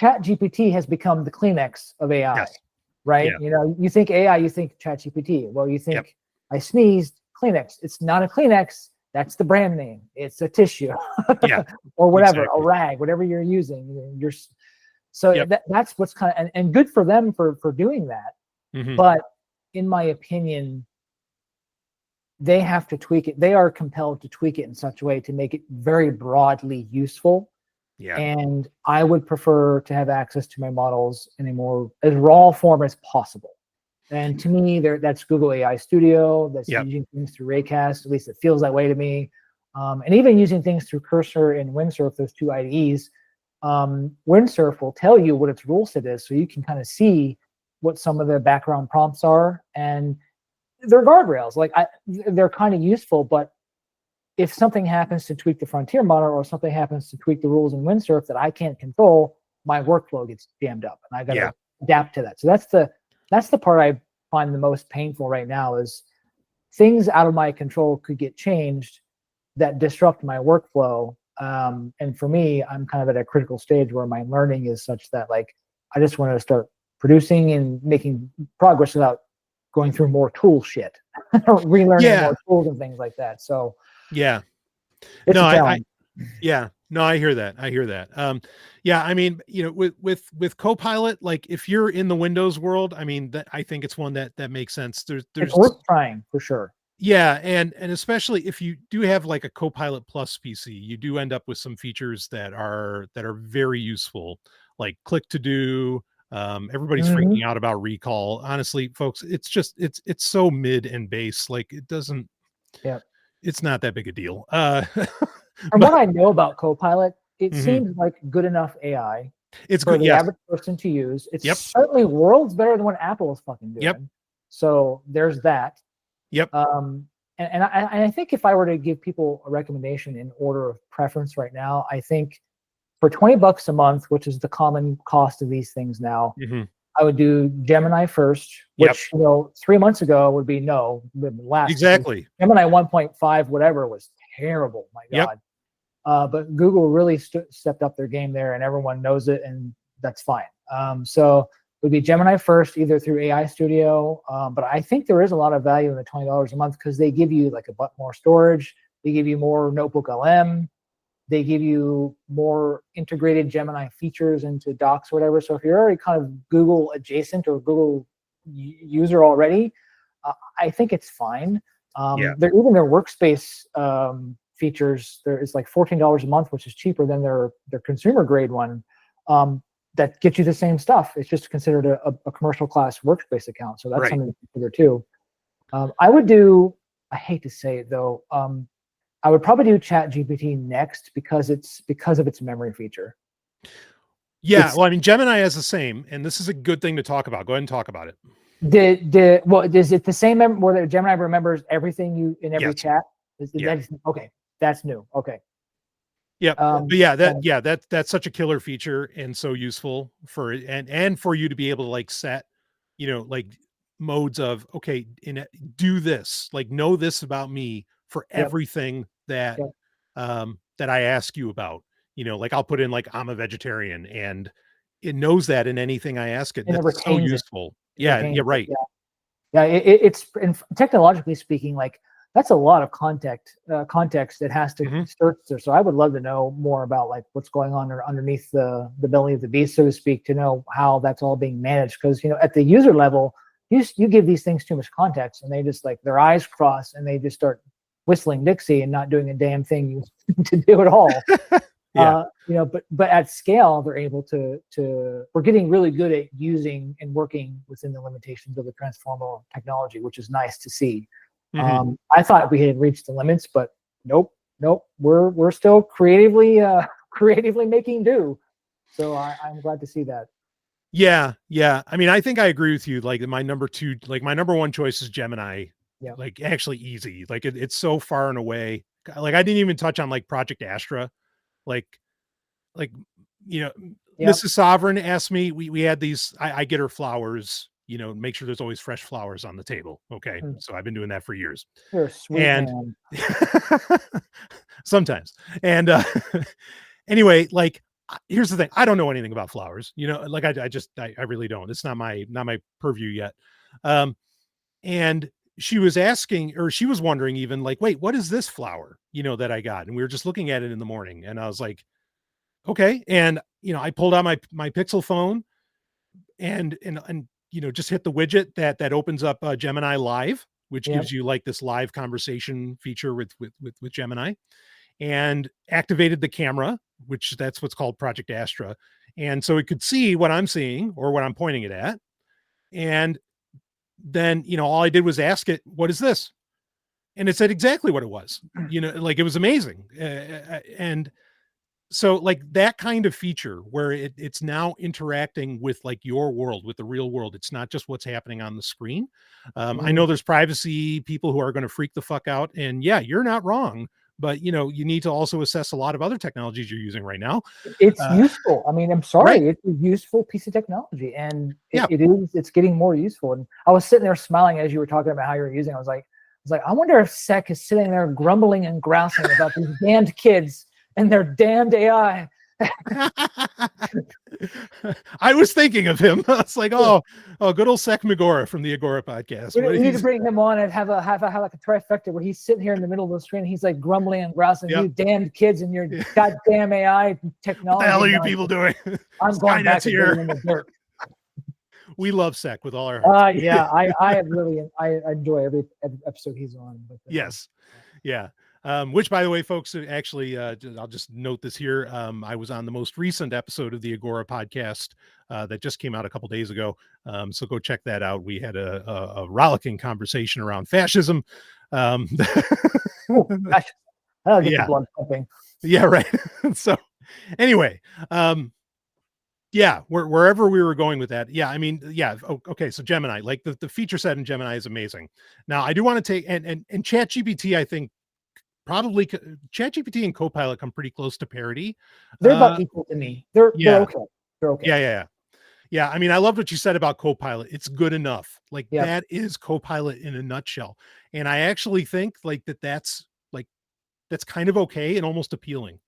ChatGPT has become the Kleenex of AI, right? Yeah. You know, you think AI, you think ChatGPT. Well, you think I sneezed, Kleenex. It's not a Kleenex. That's the brand name. It's a tissue, or whatever, a rag, whatever you're using. That's what's kind of and good for them for doing that. But in my opinion, they have to tweak it. They are compelled to tweak it in such a way to make it very broadly useful. Yeah. And I would prefer to have access to my models in a more as raw form as possible. And to me, that's Google AI Studio. That's using things through Raycast. At least it feels that way to me. And even using things through Cursor and Windsurf, those two IDEs, Windsurf will tell you what its rule set is, so you can kind of see what some of the background prompts are. And they're guardrails. Like they're kind of useful, but if something happens to tweak the frontier model or something happens to tweak the rules in Windsurf that I can't control, my workflow gets jammed up, and I got to adapt to that. So that's the part I find the most painful right now is things out of my control could get changed that disrupt my workflow. And for me, I'm kind of at a critical stage where my learning is such that like I just want to start producing and making progress without going through more tool shit, relearning more tools and things like that. So it's a challenge. I hear that. I mean, you know, with Copilot, like if you're in the Windows world, I mean, I think it's one that makes sense. There's it's worth trying for sure. Yeah, and especially if you do have like a Copilot Plus PC, you do end up with some features that are very useful, like click to do. Everybody's freaking out about recall. Honestly, folks, it's just it's so mid and base. Like it doesn't. Yeah, it's not that big a deal. From what I know about Copilot, it seems like good enough AI. It's for good, the average person to use. It's certainly worlds better than what Apple is fucking doing. So there's that. And I think if I were to give people a recommendation in order of preference right now, I think for $20 a month, which is the common cost of these things now, I would do Gemini first, which 3 months ago would be exactly. Gemini 1.5 whatever was terrible. My God. But Google really stepped up their game there, and everyone knows it, and that's fine. So it would be Gemini first, either through AI Studio. But I think there is a lot of value in the $20 a month because they give you like a butt more storage. They give you more Notebook LM. They give you more integrated Gemini features into Docs or whatever. So if you're already kind of Google adjacent or Google user already, I think it's fine. Even their workspace features, there is like $14 a month, which is cheaper than their consumer grade one. That gets you the same stuff. It's just considered a commercial class workspace account. So that's something to consider too. I hate to say it though, I would probably do ChatGPT next because of its memory feature. Well, I mean, Gemini has the same, and this is a good thing to talk about. Go ahead and talk about it. Is it the same where Gemini remembers everything you in every chat? Okay, that's new. Okay. That's such a killer feature and so useful for and for you to be able to like set, like modes of do this, like know this about me for everything that that I ask you about. Like I'll put in like I'm a vegetarian, and it knows that in anything I ask it. That's so useful. Right. It's technologically speaking, like that's a lot of context it has to search there. So I would love to know more about like what's going on underneath the belly of the beast, so to speak, to know how that's all being managed. Because at the user level, you give these things too much context, and they just like their eyes cross and they just start whistling Dixie and not doing a damn thing to do at all. But at scale, they're able to. We're getting really good at using and working within the limitations of the transformer technology, which is nice to see. I thought we had reached the limits, but nope. We're still creatively making do. So I'm glad to see that. I mean, I think I agree with you. Like my number one choice is Gemini. Like actually easy. Like it's so far and away. Like I didn't even touch on like Project Astra. Like Mrs. Sovryn asked me, we had these, I get her flowers, make sure there's always fresh flowers on the table. Okay. So I've been doing that for years. You're a sweet man. Sometimes. And anyway, like, here's the thing. I don't know anything about flowers, like I really don't. It's not my purview yet. And she was asking, or she was wondering even, like, wait, what is this flower, that I got? And we were just looking at it in the morning, and I was like, okay. And, I pulled out my Pixel phone and just hit the widget that opens up Gemini Live, which gives you like this live conversation feature with Gemini, and activated the camera, which that's what's called Project Astra. And so it could see what I'm seeing or what I'm pointing it at. And then, all I did was ask it, what is this? And it said exactly what it was, like, it was amazing. And so, like, that kind of feature where it's now interacting with like your world, with the real world. It's not just what's happening on the screen. I know there's privacy people who are going to freak the fuck out, and yeah, you're not wrong. But you need to also assess a lot of other technologies you're using right now. It's useful. I mean, I'm sorry, right. It's a useful piece of technology, and it's getting more useful. And I was sitting there smiling as you were talking about how you're using it. I was like, I wonder if Sec is sitting there grumbling and grousing about these damned kids and their damned AI. I was thinking of him. It's like, oh, good old Sec Megora from the Agora podcast. We need to bring him on and have like a trifecta where he's sitting here in the middle of the screen. He's like grumbling and grousing. You damned kids and your goddamn AI technology. What the hell are you people doing? I'm going back here in the dirt. We love Sec with all our hearts. Yeah, I enjoy every episode he's on. But, yes, yeah. Which, by the way, folks, actually, I'll just note this here. I was on the most recent episode of the Agora podcast that just came out a couple days ago. So go check that out. We had a rollicking conversation around fascism. That'll get the blood pumping. Yeah, right. So anyway, wherever we were going with that. Yeah, I mean, yeah. Okay, so Gemini, like the feature set in Gemini is amazing. Now, I do want to take and ChatGPT, I think, probably ChatGPT and Copilot come pretty close to parity. They're about equal to me. They're okay. They're okay. Yeah. I mean, I loved what you said about Copilot. It's good enough. Like that is Copilot in a nutshell. And I actually think like that's kind of okay and almost appealing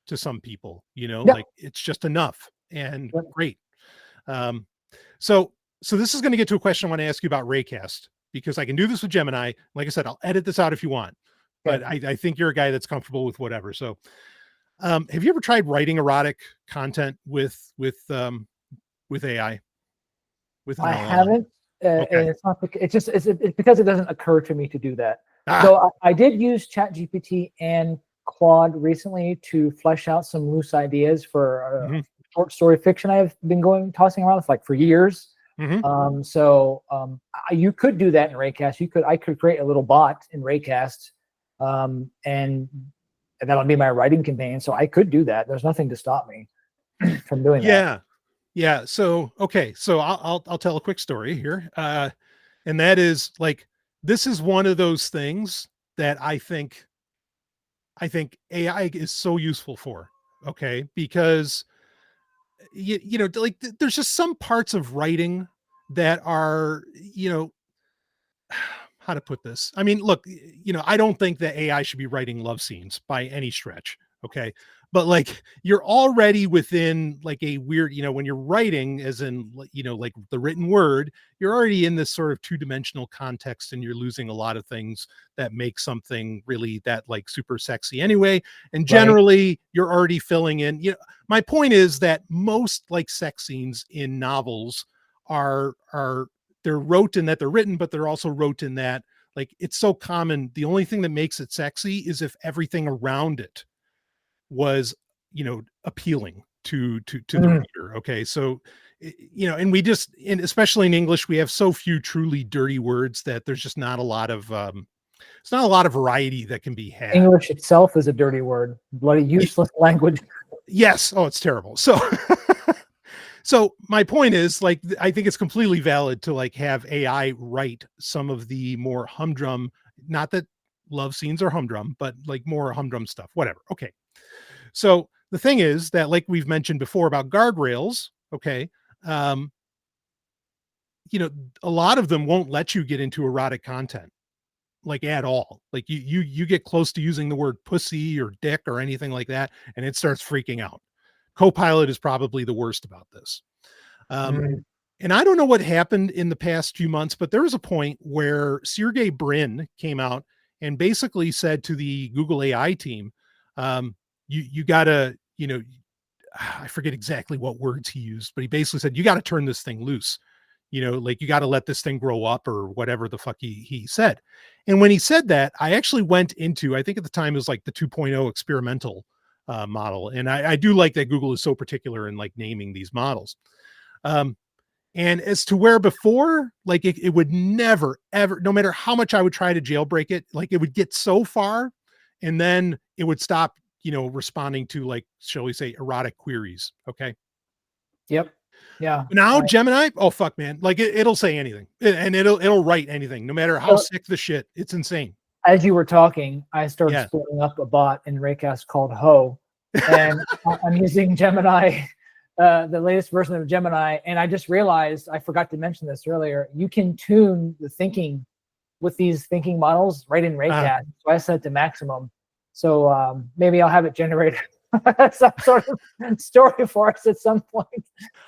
to some people, like it's just enough and great. So this is going to get to a question I want to ask you about Raycast, because I can do this with Gemini. Like I said, I'll edit this out if you want. But I think you're a guy that's comfortable with whatever. So, have you ever tried writing erotic content with AI? I haven't, and it's not. It's because it doesn't occur to me to do that. So I did use ChatGPT and Claude recently to flesh out some loose ideas for short story fiction I've been tossing around with for years. You could do that in Raycast. I could create a little bot in Raycast. And that'll be my writing campaign. So I could do that. There's nothing to stop me from doing that. Yeah. So, okay. So I'll tell a quick story here. And that is like, this is one of those things that I think AI is so useful for. Okay. Because like there's just some parts of writing that are, how to put this? I mean, look, I don't think that AI should be writing love scenes by any stretch. Okay. But like, you're already within like a weird, when you're writing as in, like the written word, you're already in this sort of two-dimensional context, and you're losing a lot of things that make something really that like super sexy anyway. And generally you're already filling in, my point is that most like sex scenes in novels they're wrote in that they're written, but they're also wrote in that like it's so common. The only thing that makes it sexy is if everything around it was, appealing to the reader. Okay. So, and and especially in English, we have so few truly dirty words that there's just not a lot of, it's not a lot of variety that can be had. English itself is a dirty word, bloody useless language. Yes. Oh, it's terrible. So, so my point is, like, I think it's completely valid to like have AI write some of the more humdrum, not that love scenes are humdrum, but like more humdrum stuff, whatever. Okay. So the thing is that, like we've mentioned before about guardrails, okay, you know, a lot of them won't let you get into erotic content, like at all. Like you get close to using the word pussy or dick or anything like that, and it starts freaking out. Copilot is probably the worst about this. And I don't know what happened in the past few months, but there was a point where Sergey Brin came out and basically said to the Google AI team, you gotta, you know, I forget exactly what words he used, but he basically said, you got to turn this thing loose. You know, like you got to let this thing grow up or whatever the fuck he said. And when he said that, I actually went into, I think at the time it was like the 2.0 experimental model. And I do like that Google is so particular in like naming these models. And as to where before, like it would never, ever, no matter how much I would try to jailbreak it, like it would get so far and then it would stop, you know, responding to, like, shall we say, erotic queries. Okay. Yep. Yeah. Now Gemini, oh fuck, man, like it'll say anything and it'll write anything, no matter how sick the shit. It's insane. As you were talking, I started splitting up a bot in Raycast called Ho, and I'm using Gemini, the latest version of Gemini, and I just realized I forgot to mention this earlier. You can tune the thinking with these thinking models right in Raycast. So I set it to maximum. So maybe I'll have it generate some sort of story for us at some point.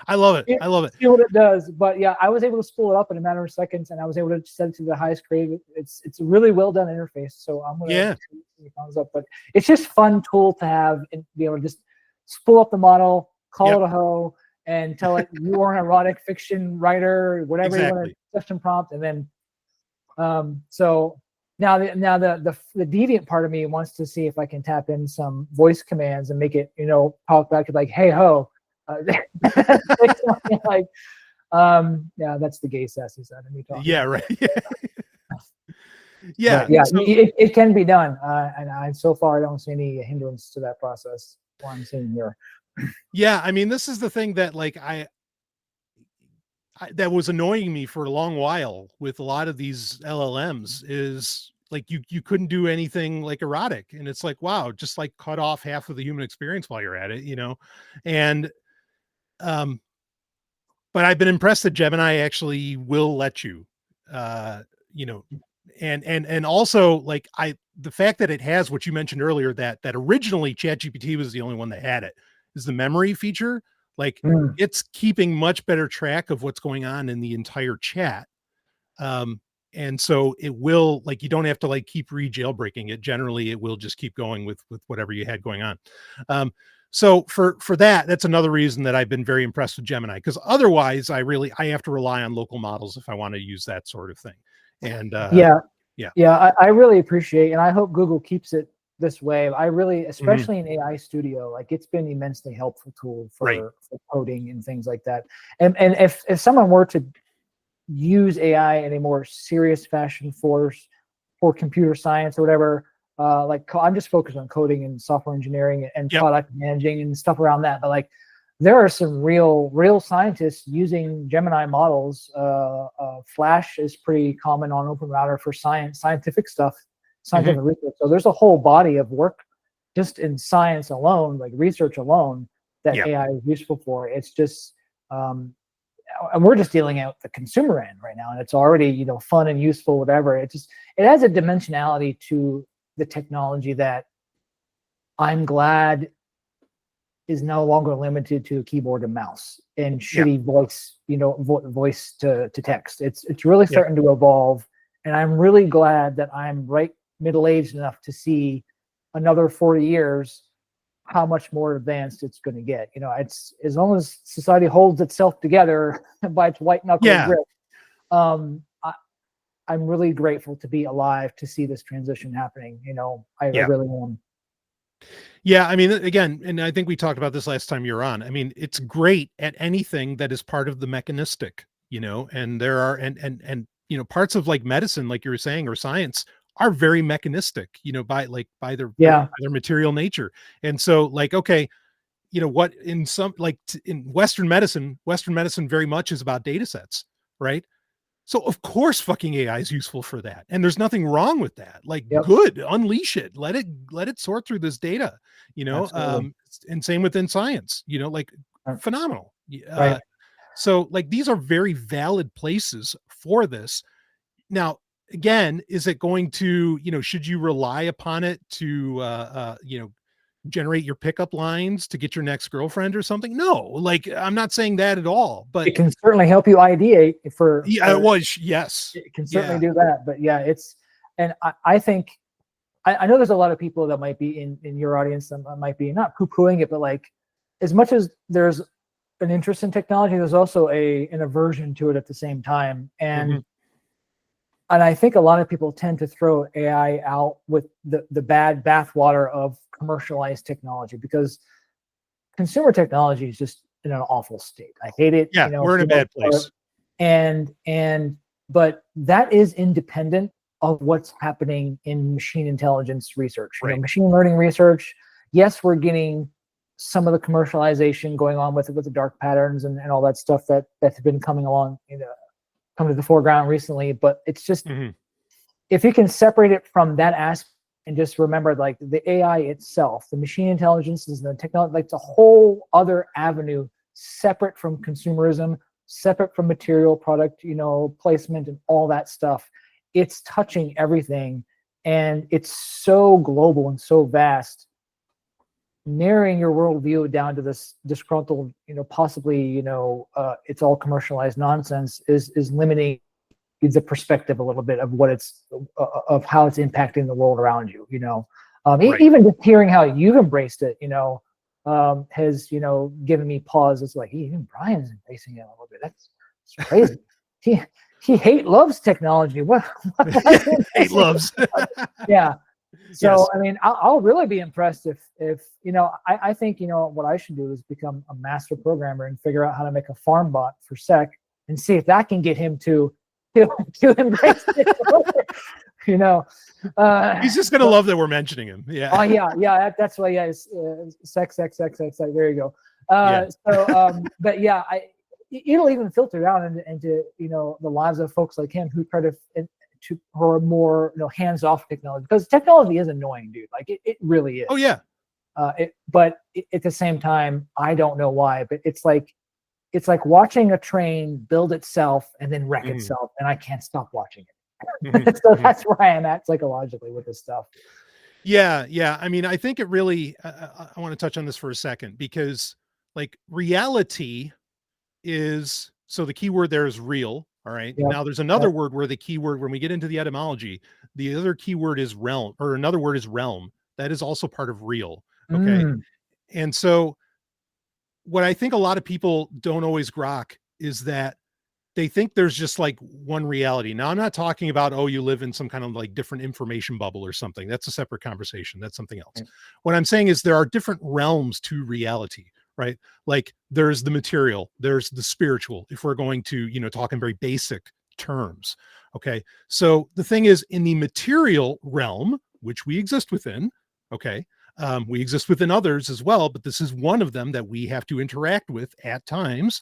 I love it. I love it. See what it does. But yeah, I was able to spool it up in a matter of seconds, and I was able to set it to the highest grade. It's a really well done interface. So I'm gonna see thumbs up. But it's just fun tool to have and be able to just spool up the model, call it a Ho, and tell it you are an erotic fiction writer, whatever you want to question prompt, and then so. Now the deviant part of me wants to see if I can tap in some voice commands and make it, you know, talk back to like, hey ho, like, yeah, that's the gay sassy side of me talking. Yeah, right. It can be done, and so far I don't see any hindrance to that process. What I'm seeing here. Yeah, I mean, this is the thing that like I that was annoying me for a long while with a lot of these LLMs is like you couldn't do anything like erotic, and it's like, wow, just like cut off half of the human experience while you're at it, you know. And but I've been impressed that Gemini actually will let you, you know, and also like the fact that it has what you mentioned earlier, that originally ChatGPT was the only one that had it, is the memory feature. Like it's keeping much better track of what's going on in the entire chat. And so it will, like, you don't have to like keep jailbreaking it. Generally, it will just keep going with whatever you had going on. So for that's another reason that I've been very impressed with Gemini, because otherwise I have to rely on local models if I want to use that sort of thing. And I really appreciate, and I hope Google keeps it this way. I really, especially in AI Studio, like it's been immensely helpful tool for coding and things like that. And if someone were to use AI in a more serious fashion for computer science or whatever, like I'm just focused on coding and software engineering and product managing and stuff around that. But like there are some real scientists using Gemini models. Flash is pretty common on Open Router for scientific stuff. Scientific research. So there's a whole body of work just in science alone, like research alone, that AI is useful for. It's just, and we're just dealing out the consumer end right now, and it's already, you know, fun and useful, whatever. It has a dimensionality to the technology that I'm glad is no longer limited to a keyboard and mouse and shitty voice, you know, voice to text. It's really starting to evolve, and I'm really glad that I'm middle-aged enough to see another 40 years how much more advanced it's going to get. You know, it's as long as society holds itself together by its white knuckle grip. I'm really grateful to be alive to see this transition happening. You know, I really am. Yeah, I mean, again, and I think we talked about this last time you were on. I mean, it's great at anything that is part of the mechanistic, you know, and there are and you know, parts of like medicine, like you were saying, or science, are very mechanistic, you know, by their material nature. And so like, okay, you know what, in some, like in Western medicine very much is about data sets, right? So of course fucking AI is useful for that. And there's nothing wrong with that. Like, Yep. good, unleash it. Let it sort through this data, and same within science, like phenomenal. Right. So like these are very valid places for this. Now, again, is it going to, should you rely upon it to, generate your pickup lines to get your next girlfriend or something? No, like I'm not saying that at all, but it can certainly help you ideate for. Yeah, it was. Yes. It can certainly do that, but yeah, and I think, I know there's a lot of people that might be in your audience that might be not poo-pooing it, but like, as much as there's an interest in technology, there's also an aversion to it at the same time. And I think a lot of people tend to throw AI out with the bad bathwater of commercialized technology, because consumer technology is just in an awful state. I hate it. Yeah, we're in a bad place. But that is independent of what's happening in machine intelligence research. Right. Machine learning research. Yes, we're getting some of the commercialization going on with the dark patterns and all that stuff that's been coming along, come to the foreground recently. But it's just, if you can separate it from that aspect and just remember, like, the AI itself, the machine intelligence is the technology, like, it's a whole other avenue separate from consumerism, separate from material product, placement and all that stuff. It's touching everything, and it's so global and so vast. Narrowing your worldview down to this disgruntled, possibly, it's all commercialized nonsense is limiting the perspective a little bit of what of how it's impacting the world around you. Even just hearing how you've embraced it, has given me pause. It's like, even Brian's embracing it a little bit. That's crazy. he loves technology. What hate loves. Yeah. So, yes. I mean, I'll really be impressed if I think, what I should do is become a master programmer and figure out how to make a farm bot for SEC and see if that can get him to embrace it. He's just going to love that we're mentioning him. Yeah. Oh, yeah. That's why, it's sex. There you go. But yeah, it'll even filter down into, the lives of folks like him who try to or more hands-off technology, because technology is annoying, dude. Like it really is. Oh yeah. But at the same time, I don't know why, but it's like watching a train build itself and then wreck itself, and I can't stop watching it. So that's where I am at psychologically with this stuff. Yeah. I mean, I think it really, I want to touch on this for a second, because like reality is, so the key word there is real. All right. Yep. Now there's another word where the keyword, when we get into the etymology, the other keyword is realm, or another word is realm. That is also part of real. Okay. And so what I think a lot of people don't always grok is that they think there's just like one reality. Now I'm not talking about, you live in some kind of like different information bubble or something. That's a separate conversation. That's something else. What I'm saying is there are different realms to reality. Right? Like there's the material, there's the spiritual, if we're going to, talk in very basic terms. Okay. So the thing is, in the material realm, which we exist within, okay, we exist within others as well, but this is one of them that we have to interact with at times.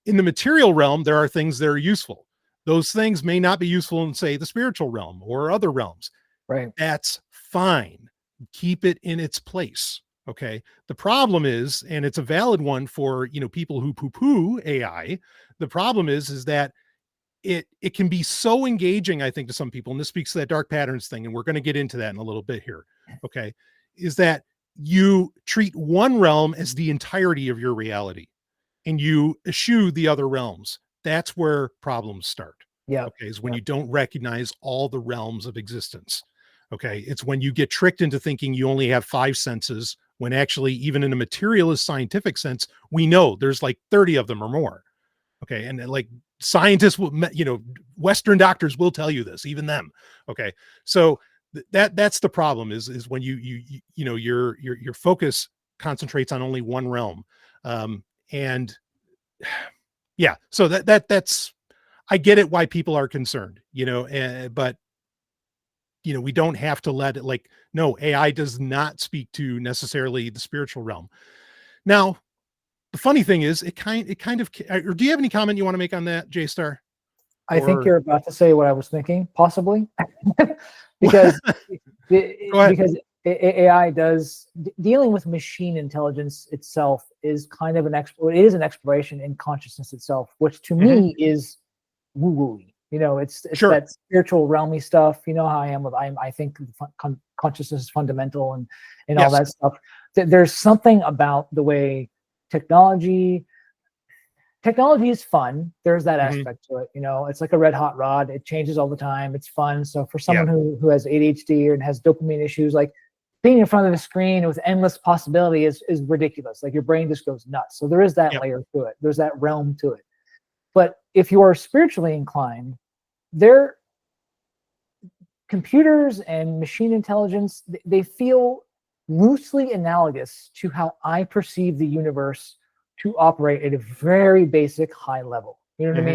In the material realm, there are things that are useful. Those things may not be useful in, say, the spiritual realm or other realms. Right. That's fine. Keep it in its place. Okay. The problem is, and it's a valid one for, people who poo-poo AI. The problem is that it can be so engaging, I think, to some people, and this speaks to that dark patterns thing, and we're going to get into that in a little bit here. Okay. Is that you treat one realm as the entirety of your reality and you eschew the other realms. That's where problems start. Yeah. Okay. Is when you don't recognize all the realms of existence. Okay. It's when you get tricked into thinking you only have 5 senses, when actually, even in a materialist scientific sense, we know there's like 30 of them or more. Okay. And like scientists will, Western doctors will tell you this, even them. Okay. So that's the problem is when your focus concentrates on only one realm. And yeah, so that's, I get it why people are concerned, but we don't have to let it, like, no, AI does not speak to necessarily the spiritual realm. Now, the funny thing is, it kind of, or do you have any comment you want to make on that, JStar? I think you're about to say what I was thinking, possibly, because AI does dealing with machine intelligence itself is kind of it is an exploration in consciousness itself, which to me is woo-woo-y. It's that spiritual realmy stuff. You know how I am with I think consciousness is fundamental and all that stuff. There's something about the way technology is fun. There's that aspect to it. It's like a red hot rod. It changes all the time. It's fun. So for someone who has ADHD and has dopamine issues, like being in front of a screen with endless possibility is ridiculous. Like your brain just goes nuts. So there is that layer to it. There's that realm to it. But if you are spiritually inclined, computers and machine intelligence, they feel loosely analogous to how I perceive the universe to operate at a very basic high level. You know what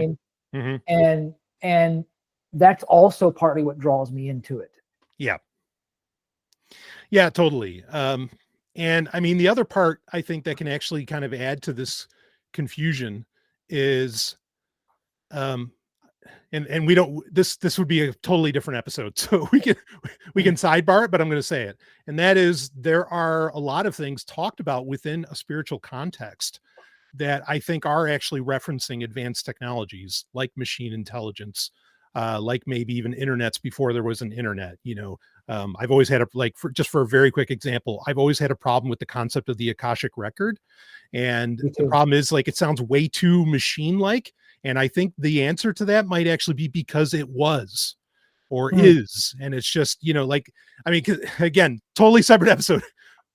I mean? And that's also partly what draws me into it. Yeah, totally. And I mean, the other part I think that can actually kind of add to this confusion is, and we don't, this would be a totally different episode. So we can sidebar it, but I'm going to say it. And that is, there are a lot of things talked about within a spiritual context that I think are actually referencing advanced technologies like machine intelligence, like maybe even internets before there was an internet. I've always had for a very quick example, I've always had a problem with the concept of the Akashic record. And the problem is, like, it sounds way too machine-like. And I think the answer to that might actually be because it was or is. And it's just, again, totally separate episode.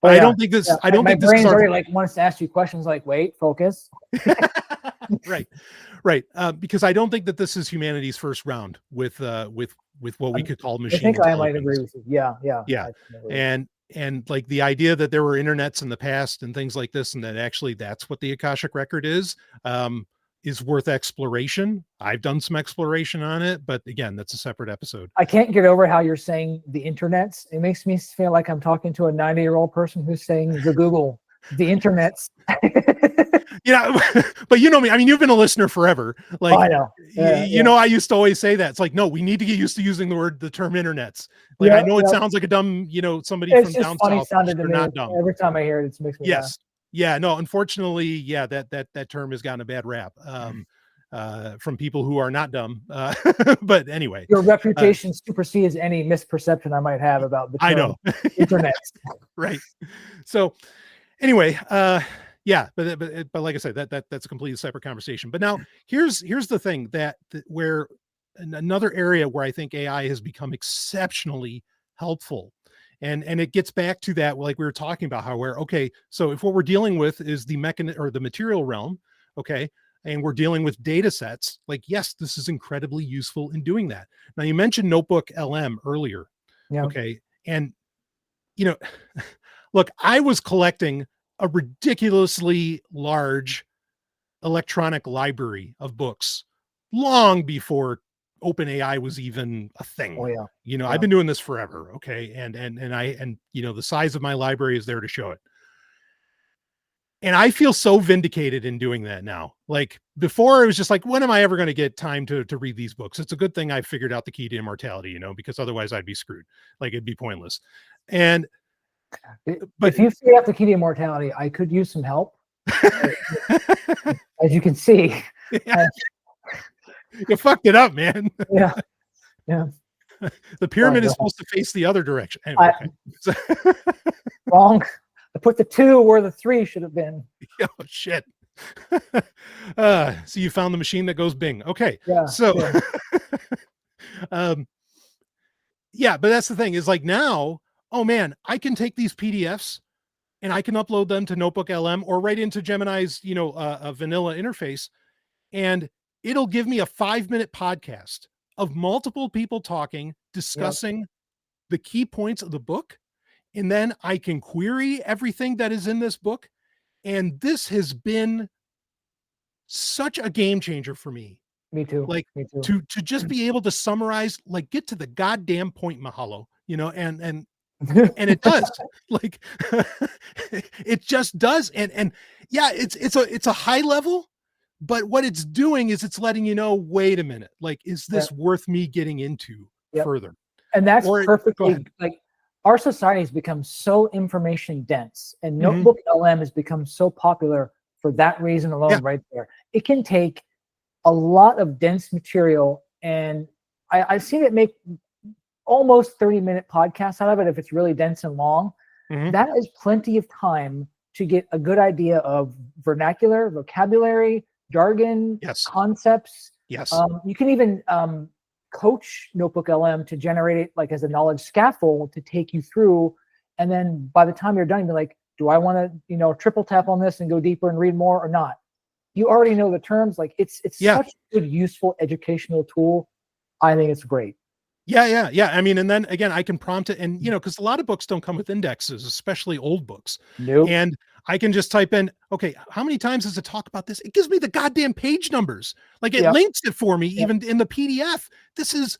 But I don't think this, I don't think this brain's already like wants to ask you questions like, wait, focus. Right. Because I don't think that this is humanity's first round with what we could call machine intelligence. I might agree with you. Yeah. And like the idea that there were internets in the past and things like this, and that actually that's what the Akashic record is worth exploration. I've done some exploration on it, but again, that's a separate episode. I can't get over how you're saying the internets. It makes me feel like I'm talking to a 90-year-old person who's saying the Google, the internets. But you know me. I mean, you've been a listener forever. Like, I know. I used to always say that. It's like, no, we need to get used to using the term internets. Like, I know it sounds like a dumb, somebody from down south. Sounded to me. Not dumb. Every time I hear it, it makes me laugh. Yeah, no, unfortunately, that term has gotten a bad rap from people who are not dumb. But anyway, your reputation supersedes any misperception I might have about the term I know internet. Right. So anyway, but like I said, that's a completely separate conversation. But now here's the thing that where another area where I think AI has become exceptionally helpful. And it gets back to that, like we were talking about, so if what we're dealing with is the material realm, okay, and we're dealing with data sets, like, yes, this is incredibly useful in doing that. Now, you mentioned Notebook LM earlier. Okay. And, look, I was collecting a ridiculously large electronic library of books long before OpenAI was even a thing. I've been doing this forever. Okay. And the size of my library is there to show it. And I feel so vindicated in doing that now. Like, before, it was just like, when am I ever going to get time to read these books? It's a good thing I figured out the key to immortality, because otherwise I'd be screwed. Like, it'd be pointless. But if you figured out the key to immortality, I could use some help. As you can see. You fucked it up, man. Yeah. The pyramid is supposed to face the other direction. Anyway, wrong. I put the 2 where the 3 should have been. Oh, shit. So you found the machine that goes bing. Okay. Yeah. So, but that's the thing is, like, now, oh man, I can take these PDFs and I can upload them to Notebook LM or right into Gemini's, a vanilla interface, and it'll give me a 5-minute podcast of multiple people talking, discussing the key points of the book. And then I can query everything that is in this book. And this has been such a game changer for me. Me too. Like, me too. to just be able to summarize, like, get to the goddamn point, Mahalo, and it does. Like, it just does. And yeah, it's a high level, but what it's doing is it's letting you know, wait a minute, like, is this worth me getting into further? And that's perfectly, like, our society has become so information dense, and Notebook LM has become so popular for that reason alone right there. It can take a lot of dense material, and I've seen it make almost 30-minute podcasts out of it if it's really dense and long. That is plenty of time to get a good idea of vernacular, vocabulary, jargon, concepts. You can even coach Notebook LM to generate it like as a knowledge scaffold to take you through. And then by the time you're done, you're like, do I want to, triple tap on this and go deeper and read more or not? You already know the terms. Like it's such a good, useful educational tool. I think it's great. Yeah. I mean, and then again, I can prompt it, and because a lot of books don't come with indexes, especially old books. And I can just type in, okay, how many times does it talk about this? It gives me the goddamn page numbers. Like it links it for me, even in the PDF. This is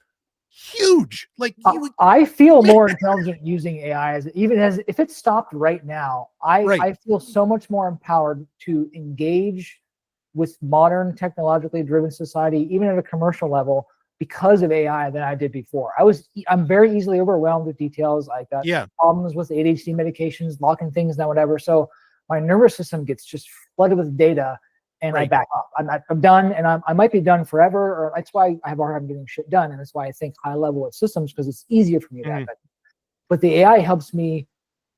huge. Like I feel more intelligent using AI even as if it stopped right now. I feel so much more empowered to engage with modern technologically driven society, even at a commercial level, because of AI than I did before. I'm very easily overwhelmed with details. I got problems with ADHD medications, locking things down, whatever. So my nervous system gets just flooded with data, and I back up. I'm done, and I might be done forever. Or that's why I have a hard time getting shit done, and that's why I think high level with systems, because it's easier for me to happen. But the AI helps me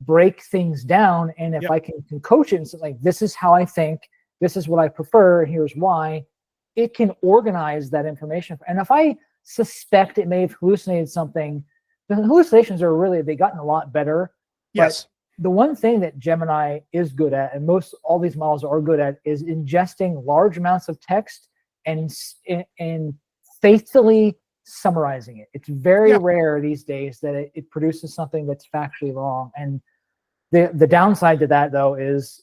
break things down, and if I can coach it and say, like, this is how I think, this is what I prefer, and here's why. It can organize that information. And if I suspect it may have hallucinated something, the hallucinations they've gotten a lot better. But the one thing that Gemini is good at, and all these models are good at, is ingesting large amounts of text and faithfully summarizing it. It's very rare these days that it produces something that's factually wrong. And the downside to that, though, is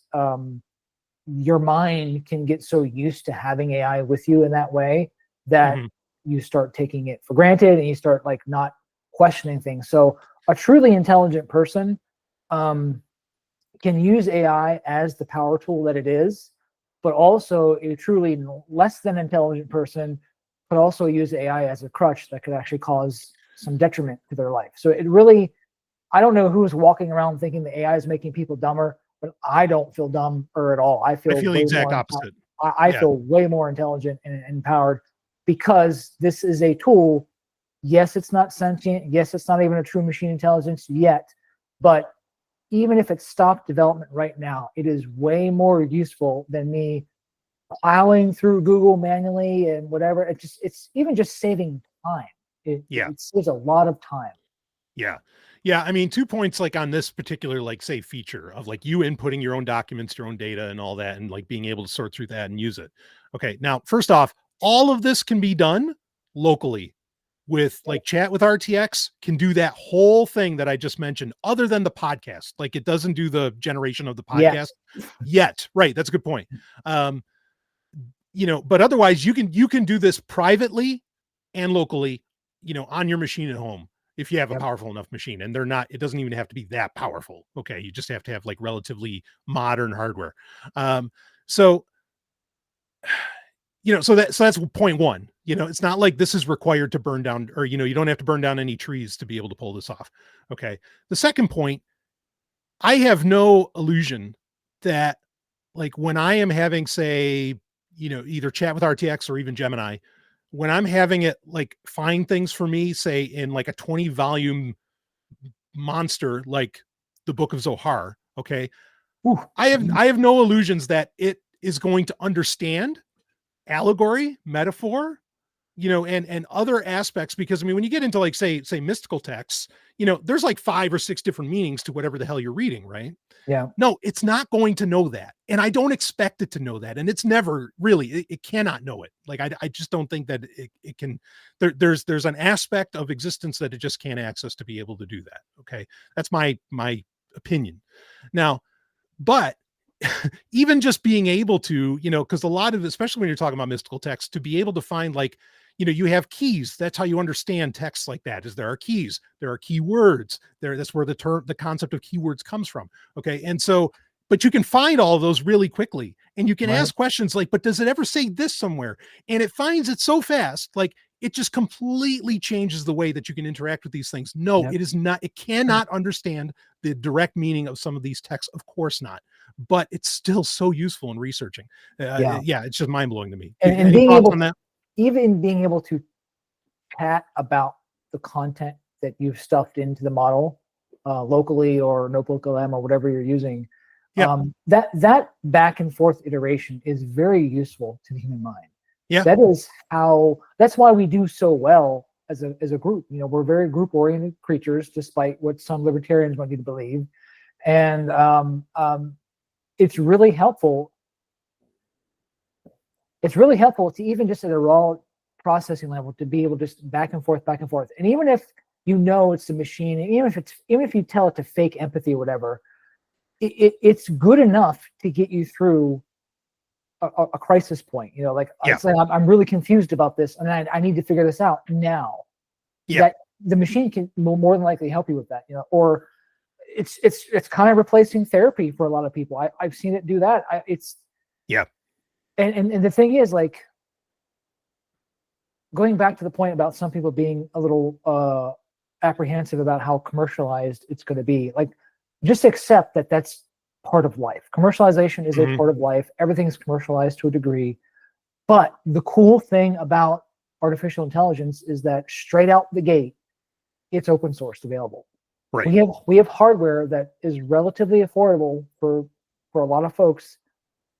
your mind can get so used to having AI with you in that way that you start taking it for granted, and you start like not questioning things. So a truly intelligent person can use AI as the power tool that it is, but also a truly less than intelligent person could also use AI as a crutch that could actually cause some detriment to their life. So it really, I don't know who's walking around thinking the AI is making people dumber, but I don't feel dumb at all. I feel the exact opposite. I feel way more intelligent and empowered, because this is a tool. Yes, it's not sentient. Yes, it's not even a true machine intelligence yet. But even if it stopped development right now, it is way more useful than me plowing through Google manually and whatever. It's even just saving time. It saves a lot of time. Yeah. I mean, 2 points like on this particular, like, say, feature of like you inputting your own documents, your own data and all that, and like being able to sort through that and use it. Okay. Now, first off, all of this can be done locally with like Chat with RTX can do that whole thing that I just mentioned, other than the podcast. Like it doesn't do the generation of the podcast yet. Right. That's a good point. But otherwise you can do this privately and locally, on your machine at home, if you have a powerful enough machine. And it doesn't even have to be that powerful. Okay. You just have to have like relatively modern hardware. So that's point one. It's not like this is required to burn down, or, you don't have to burn down any trees to be able to pull this off. Okay. The second point, I have no illusion that like when I am having, say, either Chat with RTX or even Gemini, when I'm having it like find things for me, say in like a 20 volume monster, like the Book of Zohar. Okay. I have no illusions that it is going to understand allegory, metaphor, and other aspects, because I mean, when you get into like, say mystical texts, there's like 5 or 6 different meanings to whatever the hell you're reading. Right. Yeah. No, it's not going to know that. And I don't expect it to know that. And it's never really, it cannot know it. Like, I just don't think that it can, there's an aspect of existence that it just can't access to be able to do that. Okay. That's my opinion. Now, but even just being able to, because a lot of, especially when you're talking about mystical text, to be able to find like, you have keys. That's how you understand texts like that, is there are keys, there are keywords there. That's where the concept of keywords comes from. Okay. And so but you can find all of those really quickly, and you can ask questions like, but does it ever say this somewhere? And it finds it so fast, like it just completely changes the way that you can interact with these things. No, it is not, it cannot understand the direct meaning of some of these texts. Of course not, but it's still so useful in researching. It's just mind blowing to me. And being able on that? Even being able to chat about the content that you've stuffed into the model locally or Notebook-LM or whatever you're using, that back and forth iteration is very useful to the human mind. That's why we do so well as a group. You know, we're very group oriented creatures, despite what some libertarians want you to believe. And it's really helpful. It's really helpful to even just at a raw processing level to be able to just back and forth. And even if you know it's the machine, and even if you tell it to fake empathy or whatever, it's good enough to get you through a crisis point. You know, like I'm really confused about this, and I need to figure this out now. That the machine can more than likely help you with that. You know, or it's kind of replacing therapy for a lot of people. I've seen it do that. And the thing is, like, going back to the point about some people being a little apprehensive about how commercialized it's going to be, like, just accept that that's part of life. Commercialization is a part of life. Everything's commercialized to a degree. But the cool thing about artificial intelligence is that straight out the gate, it's open source available. Right. We have hardware that is relatively affordable for a lot of folks,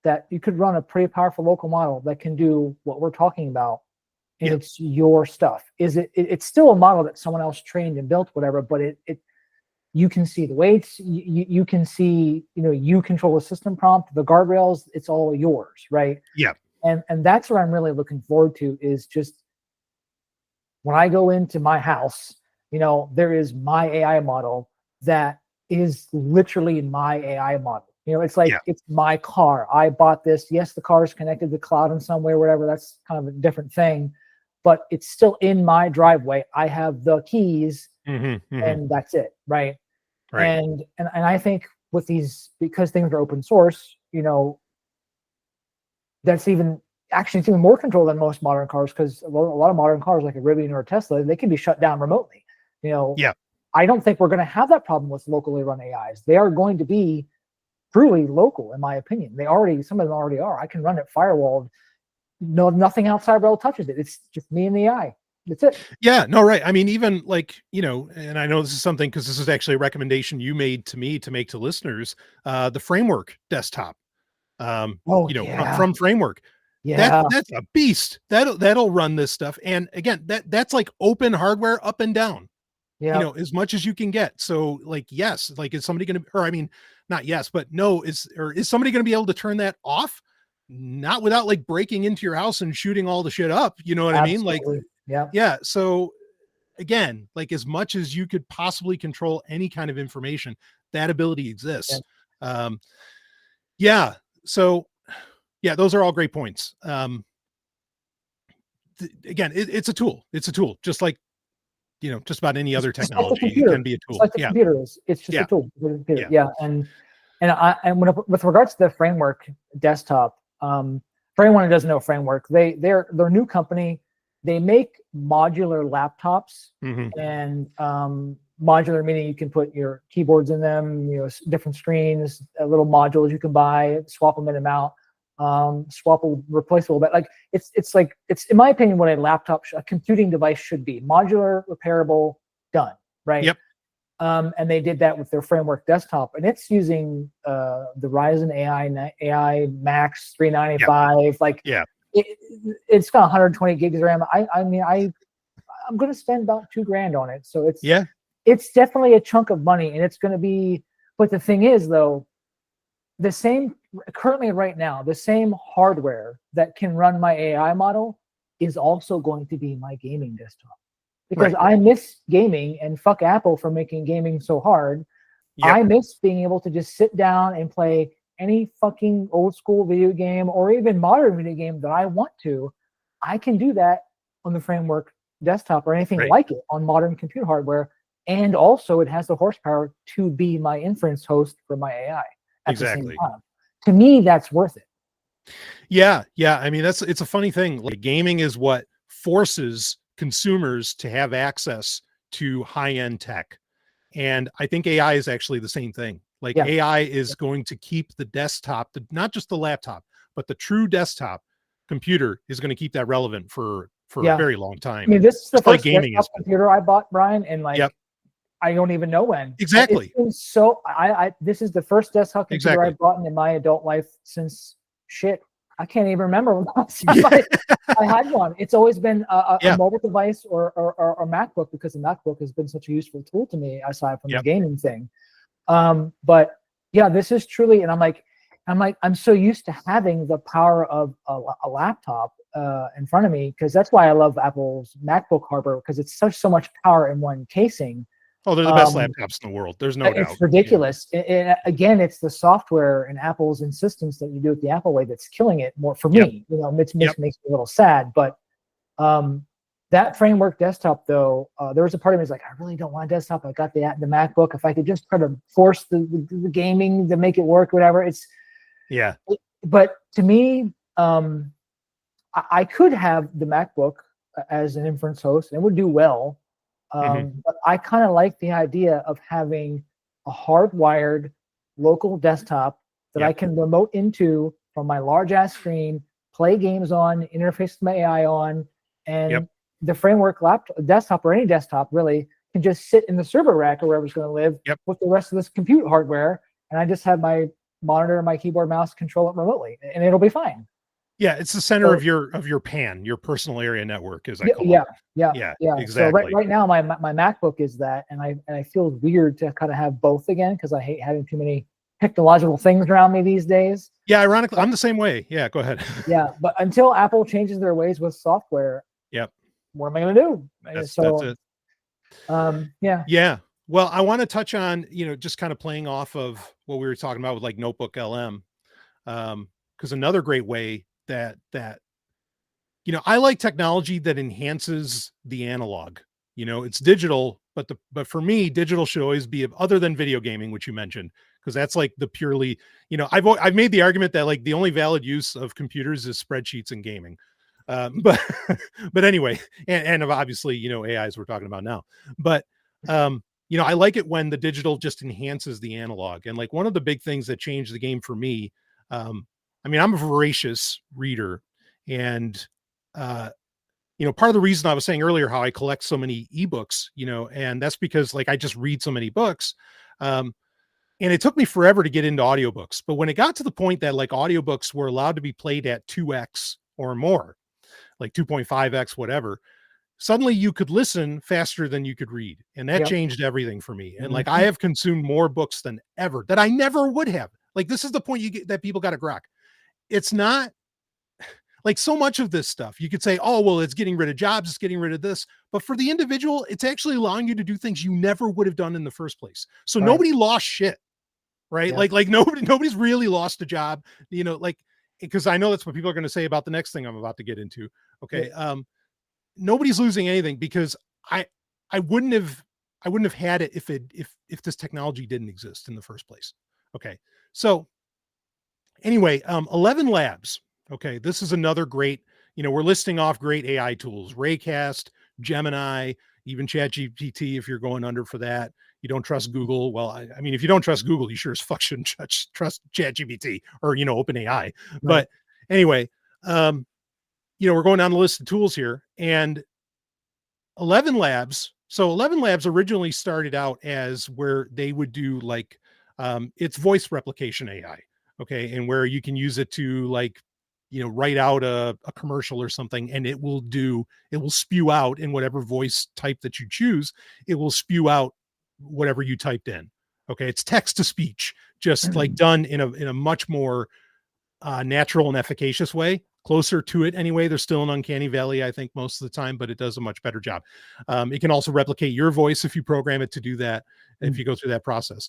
that you could run a pretty powerful local model that can do what we're talking about, and it's your stuff. It's still a model that someone else trained and built, whatever, but you can see the weights, you can see, you control the system prompt, the guardrails, it's all yours, right? And that's what I'm really looking forward to, is just when I go into my house, there is my AI model that is literally my AI model. It's like, it's my car. I bought this. Yes, the car is connected to the cloud in some way, whatever. That's kind of a different thing, but it's still in my driveway. I have the keys, and that's it, right? And I think with these, because things are open source, that's even more control than most modern cars, because a lot of modern cars, like a Rivian or a Tesla, they can be shut down remotely. I don't think we're going to have that problem with locally run AIs. They are going to be truly local, in my opinion. Some of them already are. I can run it firewalled. No, nothing outside rail touches it. It's just me and the AI. That's it. Yeah, no, right. I mean, even like, and I know this is something, because this is actually a recommendation you made to me to make to listeners, the Framework desktop, from Framework. That's a beast. That'll run this stuff. And again, that's like open hardware up and down, as much as you can get. So like, yes, like, is somebody going to, or I mean, not yes, but no, is somebody going to be able to turn that off? Not without like breaking into your house and shooting all the shit up. You know what I mean? Like, yeah. So again, like, as much as you could possibly control any kind of information, that ability exists. So yeah, those are all great points. Again, it's a tool. It's a tool, just like, just about any other technology. It can be a tool. It's like the computer is. It's just a tool. And with regards to the Framework desktop, for anyone who doesn't know Framework, they're a new company. They make modular laptops, and modular meaning you can put your keyboards in them, different screens, little modules you can buy, swap them in and out, swappable, replaceable. But like, it's in my opinion what a computing device should be: modular, repairable, done, right? And they did that with their Framework desktop, and it's using the Ryzen AI Max 395. It's got 120 gigs of RAM. I'm going to spend about $2,000 on it. So it's definitely a chunk of money, and it's going to be. But the thing is, though, currently right now, the same hardware that can run my AI model is also going to be my gaming desktop. Because I miss gaming, and fuck Apple for making gaming so hard. I miss being able to just sit down and play any fucking old school video game, or even modern video game that I want to. I can do that on the Framework desktop, or anything like it on modern computer hardware. And also it has the horsepower to be my inference host for my AI. at the same Exactly. time. To me, that's worth it. Yeah. I mean, it's a funny thing. Like gaming is what forces consumers to have access to high-end tech. And I think AI is actually the same thing. Like AI is going to keep the desktop, not just the laptop, but the true desktop computer is going to keep that relevant for a very long time. I mean, this is the just first like gaming desktop computer I bought, Brian, and like I don't even know when. Exactly. It's been so this is the first desktop computer I've bought in my adult life since I can't even remember when last time I had one. It's always been a mobile device or MacBook, because the MacBook has been such a useful tool to me aside from the gaming thing. But yeah, this is truly, and I'm so used to having the power of a laptop in front of me, because that's why I love Apple's MacBook hardware, because it's so much power in one casing. Oh, they're the best laptops in the world. There's no doubt. It's ridiculous. Again, it's the software and Apple's insistence that you do it the Apple way that's killing it more for me. You know, it makes me a little sad. But that framework desktop, though, there was a part of me that's like, I really don't want a desktop. I got the MacBook. If I could just try to force the gaming to make it work, whatever. But to me, I could have the MacBook as an inference host, and it would do well. But I kind of like the idea of having a hardwired local desktop that I can remote into from my large ass screen, play games on, interface with my AI on, and the framework desktop, or any desktop really, can just sit in the server rack or wherever it's going to live with the rest of this compute hardware, and I just have my monitor, my keyboard, mouse, control it remotely, and it'll be fine. Yeah, it's the center of your PAN, your personal area network, as I call it. Yeah, exactly. So right now, my MacBook is that, and I feel weird to kind of have both again, because I hate having too many technological things around me these days. Yeah, ironically, I'm the same way. Yeah, go ahead. But until Apple changes their ways with software, what am I going to do? That's it. Well, I want to touch on, just kind of playing off of what we were talking about with like Notebook LM, because another great way that I like technology that enhances the analog. It's digital, but for me, digital should always be, other than video gaming, which you mentioned, because that's like the purely, I've made the argument that like the only valid use of computers is spreadsheets and gaming. But anyway, and obviously, AIs we're talking about now, but I like it when the digital just enhances the analog. And like one of the big things that changed the game for me, I mean, I'm a voracious reader, and part of the reason I was saying earlier how I collect so many ebooks, and that's because like I just read so many books, and it took me forever to get into audiobooks. But when it got to the point that like audiobooks were allowed to be played at 2x or more, like 2.5x, whatever, suddenly you could listen faster than you could read, and that changed everything for me. And like I have consumed more books than ever that I never would have. Like this is the point that people got to grok. It's not like so much of this stuff you could say, oh, well, it's getting rid of jobs, it's getting rid of this. But for the individual, it's actually allowing you to do things you never would have done in the first place. So nobody lost shit, right? Like nobody's really lost a job, like, because I know that's what people are going to say about the next thing I'm about to get into. Okay. Nobody's losing anything, because I wouldn't have had it if this technology didn't exist in the first place. Okay. So anyway, 11 Labs. Okay. This is another great, we're listing off great AI tools, Raycast, Gemini, even ChatGPT. If you're going under for that, you don't trust Google. Well, I mean, if you don't trust Google, you sure as fuck shouldn't trust ChatGPT or, OpenAI. Right. But anyway, we're going down the list of tools here, and 11 Labs. So 11 Labs originally started out as where they would do like, it's voice replication AI. Okay. And where you can use it to like, write out a commercial or something, and it will spew out in whatever voice type that you choose. It will spew out whatever you typed in. Okay. It's text to speech, just like done in a much more natural and efficacious way, closer to it anyway. There's still an uncanny valley, I think, most of the time, but it does a much better job. It can also replicate your voice if you program it to do that, if you go through that process.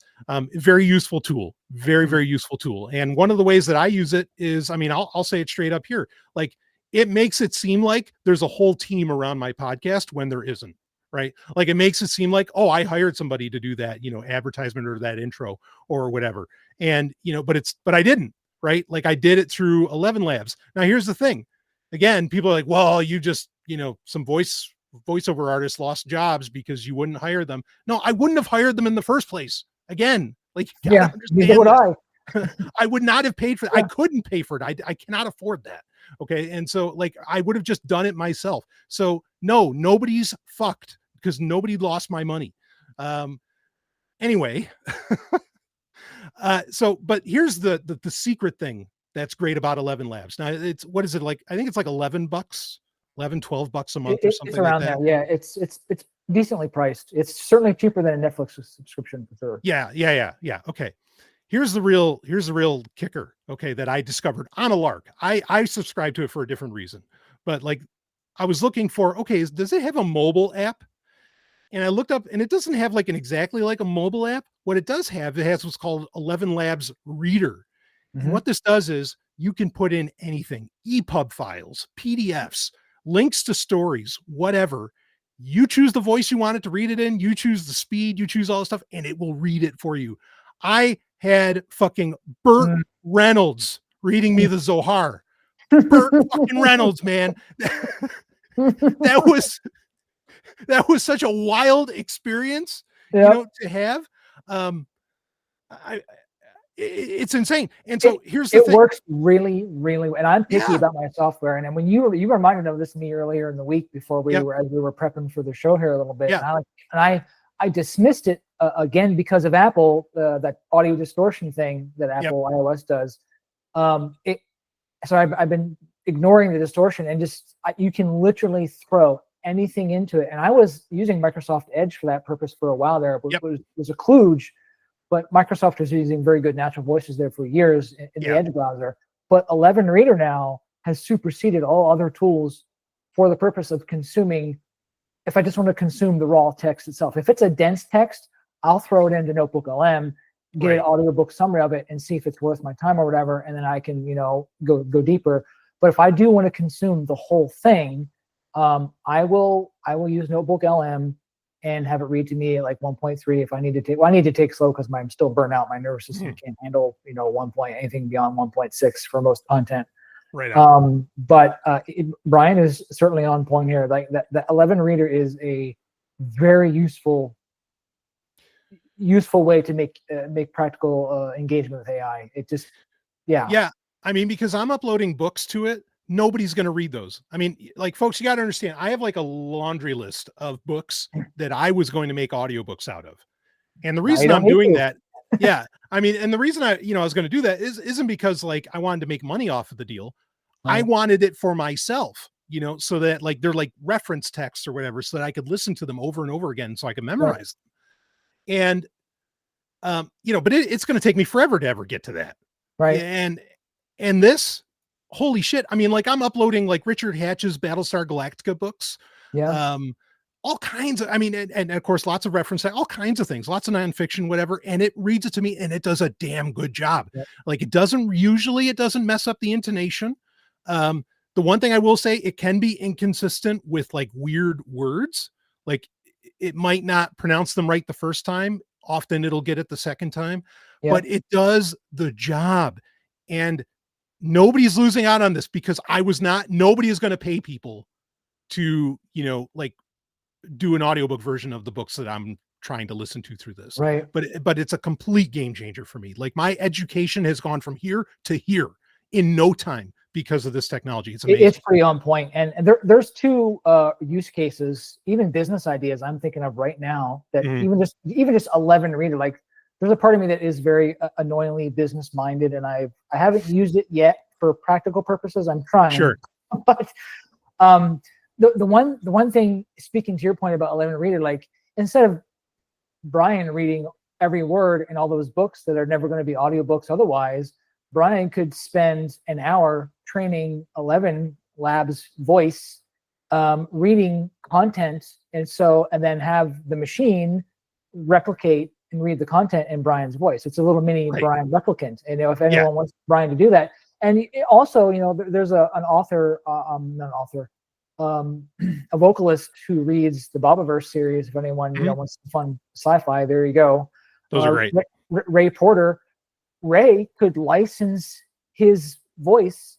Very useful tool, very, very useful tool. And one of the ways that I use it is, I mean, I'll say it straight up here. Like, it makes it seem like there's a whole team around my podcast when there isn't. right? Like it makes it seem like, oh, I hired somebody to do that, advertisement or that intro or whatever. And, but I didn't, right? Like I did it through 11 Labs. Now here's the thing. Again, people are like, well, you just, some voiceover artists lost jobs because you wouldn't hire them. No, I wouldn't have hired them in the first place. Again, like, yeah, neither would I. I would not have paid for it. Yeah. I couldn't pay for it. I cannot afford that. Okay. And so like, I would have just done it myself. So no, nobody's fucked because nobody lost my money. Anyway, but here's the secret thing that's great about 11 Labs. Now what is it like? I think it's like $11, $12 a month or something. It's around like that. there. Yeah. It's decently priced. It's certainly cheaper than a Netflix subscription for sure. Yeah. Okay. Here's the real kicker. Okay. That I discovered on a lark. I subscribe to it for a different reason, but like I was looking for, okay, does it have a mobile app? And I looked up and it doesn't have like exactly like a mobile app. What it does have, it has what's called 11 Labs Reader. Mm-hmm. And what this does is you can put in anything, EPUB files, PDFs, links to stories, whatever. You choose the voice you want it to read it in. You choose the speed, you choose all the stuff, and it will read it for you. I had fucking Burt Reynolds reading me the Zohar. Burt fucking Reynolds, man. That was such a wild experience, to have. It's insane. And so here's the thing. It works really, really well. And I'm picky about my software. And then when you reminded of this to me earlier in the week before as we were prepping for the show here a little bit. Yeah. And I dismissed it again because of Apple, that audio distortion thing that Apple iOS does. So I've been ignoring the distortion and you can literally throw anything into it. And I was using Microsoft Edge for that purpose for a while there. It was a kludge, but Microsoft was using very good natural voices there for years in the Edge browser. But 11 Reader now has superseded all other tools for the purpose of consuming. If I just want to consume the raw text itself, if it's a dense text, I'll throw it into Notebook LM, get an audiobook summary of it, and see if it's worth my time or whatever, and then I can go deeper. But if I do want to consume the whole thing, I will use Notebook LM and have it read to me at like 1.3 if I need to take. Well, I need to take slow because I'm still burnt out. My nervous system can't handle anything beyond 1.6 for most content. Right. But Brian is certainly on point here. Like that 11 Reader is a very useful way to make practical engagement with AI. It just, yeah. I mean, because I'm uploading books to it, nobody's going to read those. I mean, like, folks, you got to understand, I have like a laundry list of books that I was going to make audiobooks out of. And the reason I'm doing that, I mean, and the reason I was going to do that isn't because like I wanted to make money off of the deal. I wanted it for myself, so that like they're like reference texts or whatever, so that I could listen to them over and over again, so I could memorize them. And, but it's going to take me forever to ever get to that. Right. And this, holy shit. I mean, like I'm uploading like Richard Hatch's Battlestar Galactica books. Yeah. All kinds of, I mean, and of course, lots of reference, all kinds of things, lots of nonfiction, whatever. And it reads it to me and it does a damn good job. Yeah. Like it doesn't mess up the intonation. The one thing I will say, it can be inconsistent with like weird words. Like it might not pronounce them right the first time. Often it'll get it the second time, but it does the job. And nobody's losing out on this because nobody is going to pay people to, like do an audiobook version of the books that I'm trying to listen to through this. Right. But it's a complete game changer for me. Like my education has gone from here to here in no time because of this technology. It's amazing. It's pretty on point. And there's two use cases, even business ideas I'm thinking of right now that even just 11 Reader, like there's a part of me that is very annoyingly business minded, and I haven't used it yet for practical purposes. I'm trying. Sure. But the one thing, speaking to your point about 11 Reader, like instead of Brian reading every word in all those books that are never going to be audiobooks otherwise, Brian could spend an hour training 11 Labs voice, reading content, and then have the machine replicate and read the content in Brian's voice. It's a little mini Brian replicant. And if anyone wants Brian to do that, and also, there's an author, not an author, a vocalist who reads the Bobaverse series. If anyone wants some fun sci-fi, there you go. Those are great. Ray Porter. Ray could license his voice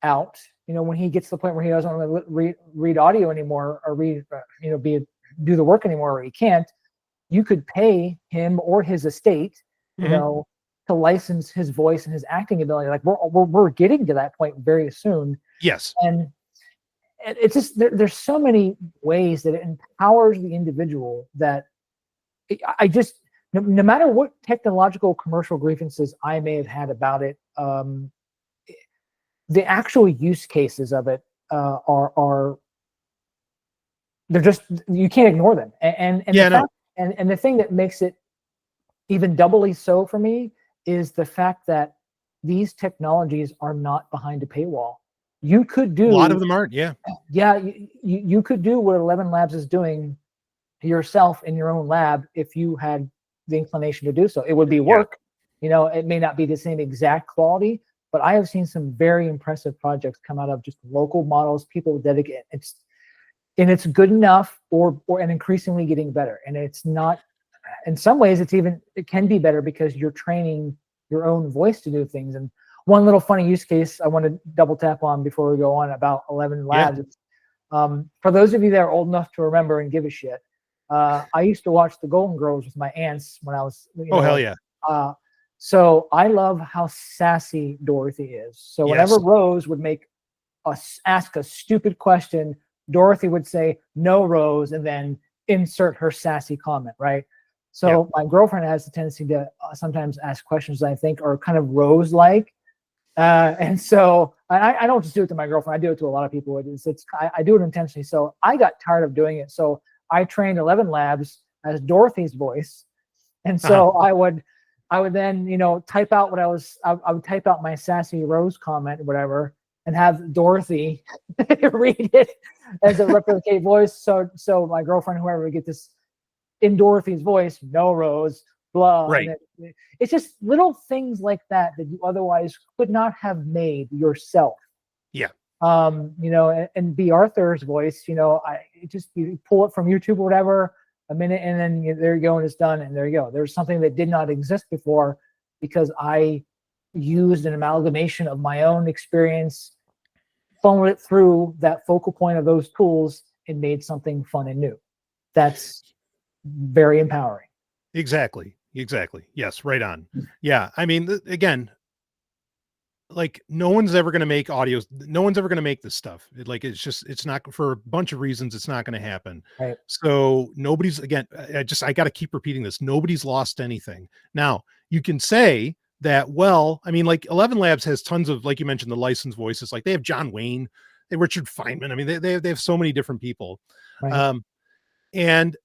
out. When he gets to the point where he doesn't want to read audio anymore, or do the work anymore, or he can't. You could pay him or his estate, to license his voice and his acting ability. Like we're getting to that point very soon. Yes. And it's just there's so many ways that it empowers the individual that I just no matter what technological commercial grievances I may have had about it, the actual use cases of it are they're just, you can't ignore them. And the thing that makes it even doubly so for me is the fact that these technologies are not behind a paywall. You could do a lot of them aren't. You could do what 11 Labs is doing yourself in your own lab if you had the inclination to do so. It would be work. It may not be the same exact quality, but I have seen some very impressive projects come out of just local models. People dedicate it's good enough, and increasingly getting better. And it's not. In some ways, it can be better because you're training your own voice to do things. And one little funny use case I want to double tap on before we go on about 11 Labs. For those of you that are old enough to remember and give a shit, I used to watch the Golden Girls with my aunts when I was. Hell yeah! So I love how sassy Dorothy is. So whenever Rose would ask a stupid question, Dorothy would say, "No, Rose," and then insert her sassy comment, right? So my girlfriend has the tendency to sometimes ask questions that I think are kind of Rose-like. And so I don't just do it to my girlfriend. I do it to a lot of people. I do it intentionally. So I got tired of doing it. So I trained 11 Labs as Dorothy's voice. And so I would then, type out I would type out my sassy Rose comment or whatever and have Dorothy read it as a replicate voice. So my girlfriend, whoever would get this in Dorothy's voice, "No, Rose," blah. Right. It's just little things like that you otherwise could not have made yourself. Yeah. And B. Arthur's voice, you pull it from YouTube or whatever, a minute, and then there you go, and it's done, and there you go. There's something that did not exist before because I used an amalgamation of my own experience, funneled it through that focal point of those tools, and made something fun and new. That's very empowering. Exactly. Yes. Right on. Yeah. I mean, again, like no one's ever going to make audios. No one's ever going to make this stuff. It's not, for a bunch of reasons, it's not going to happen. Right. So nobody's, again, I got to keep repeating this. Nobody's lost anything. Now you can say that, well, I mean, like 11 Labs has tons of, like you mentioned, the licensed voices. Like they have John Wayne, they have Richard Feynman. I mean, they have so many different people. Right. And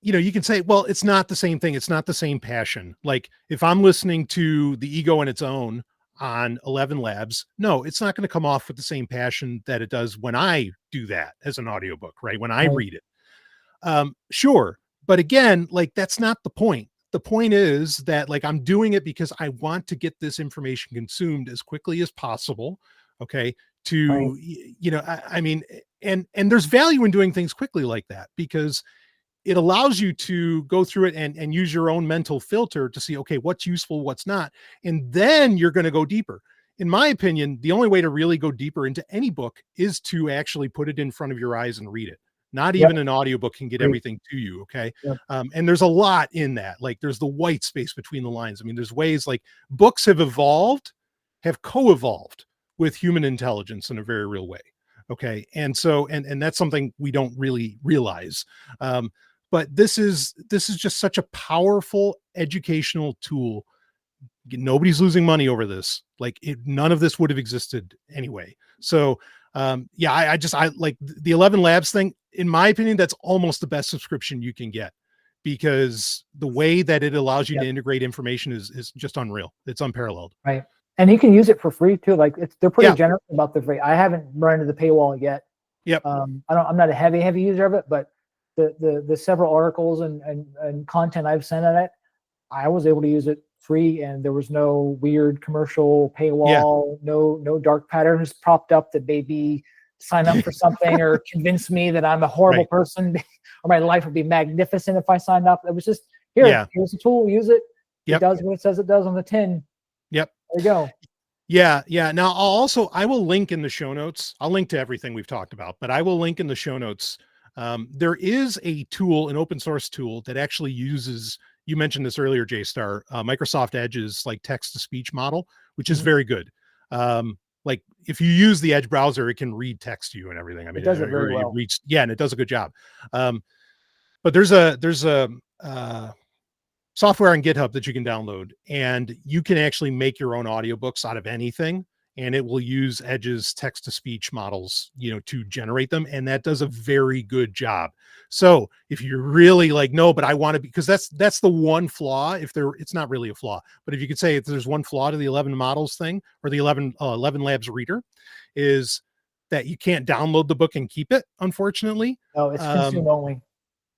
you can say, well, it's not the same thing. It's not the same passion. Like if I'm listening to The Ego in Its Own on 11 Labs, no, it's not going to come off with the same passion that it does when I do that as an audiobook, right? When I read it. Sure. But again, like that's not the point. The point is that like I'm doing it because I want to get this information consumed as quickly as possible. Okay. I mean, and there's value in doing things quickly like that because it allows you to go through it and use your own mental filter to see, okay, what's useful, what's not. And then you're going to go deeper. In my opinion, the only way to really go deeper into any book is to actually put it in front of your eyes and read it. Not even an audiobook can get everything to you. Okay. And there's a lot in that. Like there's the white space between the lines. I mean, there's ways like books have co-evolved with human intelligence in a very real way. Okay. And so, and that's something we don't really realize. But this is just such a powerful educational tool. Nobody's losing money over this. Like none of this would have existed anyway. So I like the 11 Labs thing. In my opinion, that's almost the best subscription you can get because the way that it allows you to integrate information is just unreal. It's unparalleled. Right. And you can use it for free too. Like they're pretty generous about the free. I haven't run into the paywall yet. Yep. I'm not a heavy user of it, but the several articles and content I've sent at it, I was able to use it free, and there was no weird commercial paywall, no dark patterns propped up that maybe sign up for something or convince me that I'm a horrible person or my life would be magnificent if I signed up. It was just, here's a tool, use it. It does what it says it does on the tin. Yep. There you go. Yeah. Now I will link in the show notes. I'll link to everything we've talked about, but I will link in the show notes. There is a tool, an open source tool that actually uses, you mentioned this earlier, JStar, Microsoft Edge's like text to speech model, which is very good. Like if you use the Edge browser, it can read text to you and everything. I mean, it does it very well. And it does a good job. But there's a software on GitHub that you can download, and you can actually make your own audiobooks out of anything, and it will use Edge's text to speech models, to generate them. And that does a very good job. So if you're really like, no, but I want to be, because that's the one flaw. It's not really a flaw, but if you could say if there's one flaw to the 11 models thing, or the 11 Labs reader, is that you can't download the book and keep it, unfortunately. Oh, it's consume only.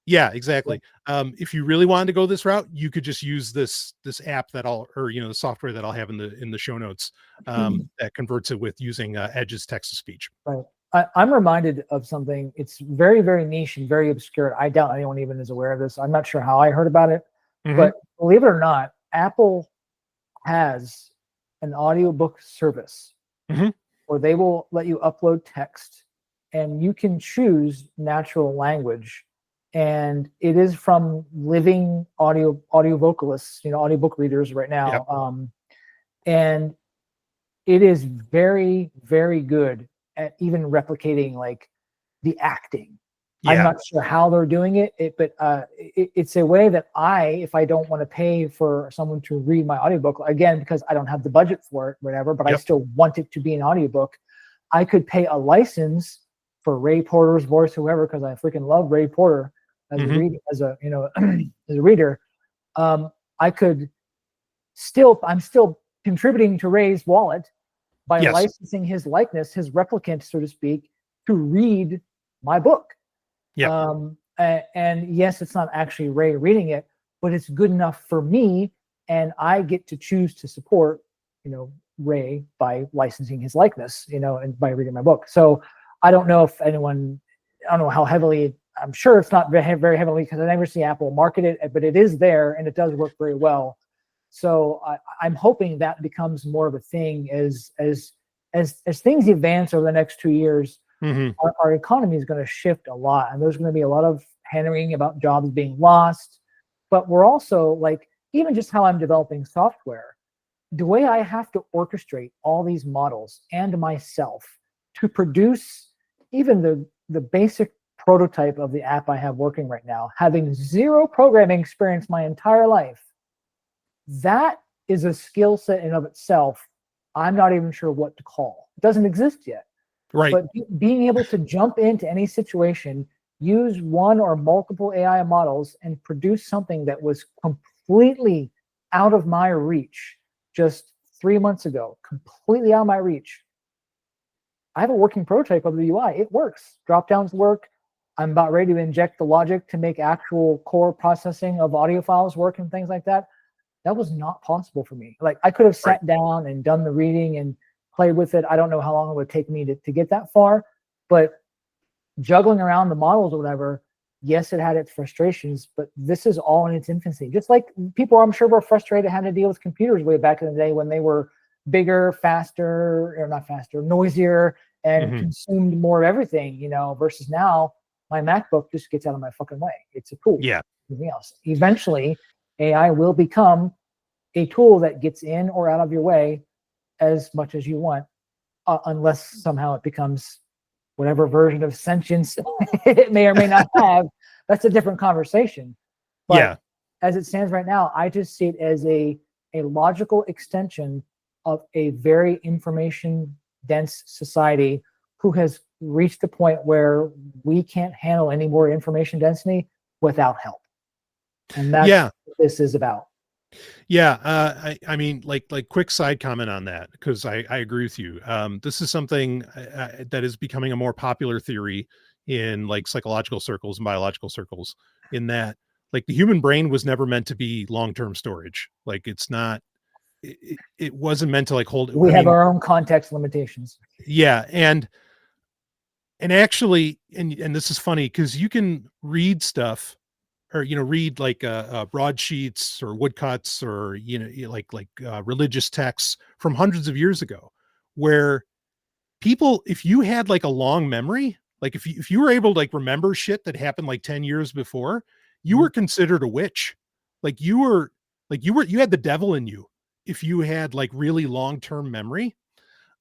Yeah, exactly. If you really wanted to go this route, you could just use this app the software that I'll have in the show notes that converts it with using Edge's text to speech. Right. I'm reminded of something. It's very, very niche and very obscure. I doubt anyone even is aware of this. I'm not sure how I heard about it, but believe it or not, Apple has an audiobook service where they will let you upload text and you can choose natural language. And it is from living audio vocalists, audiobook readers right now. And it is very, very good at even replicating like the acting. I'm not sure how they're doing it, but it's a way that if I don't want to pay for someone to read my audiobook, again, because I don't have the budget for it, whatever, but I still want it to be an audiobook, I could pay a license for Ray Porter's voice, whoever, because I freaking love Ray Porter as a reader, as a reader. I'm still contributing to Ray's wallet by licensing his likeness, his replicant, so to speak, to read my book. And yes, it's not actually Ray reading it, but it's good enough for me, and I get to choose to support, Ray by licensing his likeness, and by reading my book. So I don't know if anyone, I don't know how heavily, I'm sure it's not very, very heavily, because I never see Apple market it, but it is there and it does work very well. So I'm hoping that becomes more of a thing as things advance over the next 2 years. Our economy is going to shift a lot, and there's going to be a lot of hammering about jobs being lost. But we're also like, even just how I'm developing software, the way I have to orchestrate all these models and myself to produce even the basic prototype of the app I have working right now, having zero programming experience my entire life, that is a skill set in of itself. I'm not even sure what to call. It doesn't exist yet. Right. But being able to jump into any situation, use one or multiple AI models, and produce something that was completely out of my reach just 3 months ago, completely out of my reach. I have a working prototype of the UI. It works. Drop downs work. I'm about ready to inject the logic to make actual core processing of audio files work and things like that. That was not possible for me. Like, I could have sat down and done the reading and played with it. I don't know how long it would take me to get that far, but juggling around the models or whatever, yes, it had its frustrations, but this is all in its infancy. Just like people, I'm sure, were frustrated having to deal with computers way back in the day when they were bigger, faster, or not faster, noisier, and consumed more of everything, versus now my MacBook just gets out of my fucking way. It's a tool. Yeah. Anything else. Eventually, AI will become a tool that gets in or out of your way as much as you want, unless somehow it becomes whatever version of sentience it may or may not have. That's a different conversation. But as it stands right now, I just see it as a logical extension of a very information dense society who has reached the point where we can't handle any more information density without help. And that's what this is about. I mean, like quick side comment on that, because I agree with you. This is something that is becoming a more popular theory in like psychological circles and biological circles, in that like the human brain was never meant to be long-term storage. Like it's not, it wasn't meant to like hold. We have our own context limitations. Yeah. And And actually, and this is funny because you can read stuff or, read like broadsheets or woodcuts or, religious texts from hundreds of years ago where people, if you had like a long memory, like if you were able to like remember shit that happened like 10 years before, you were considered a witch. Like you had the devil in you if you had like really long-term memory.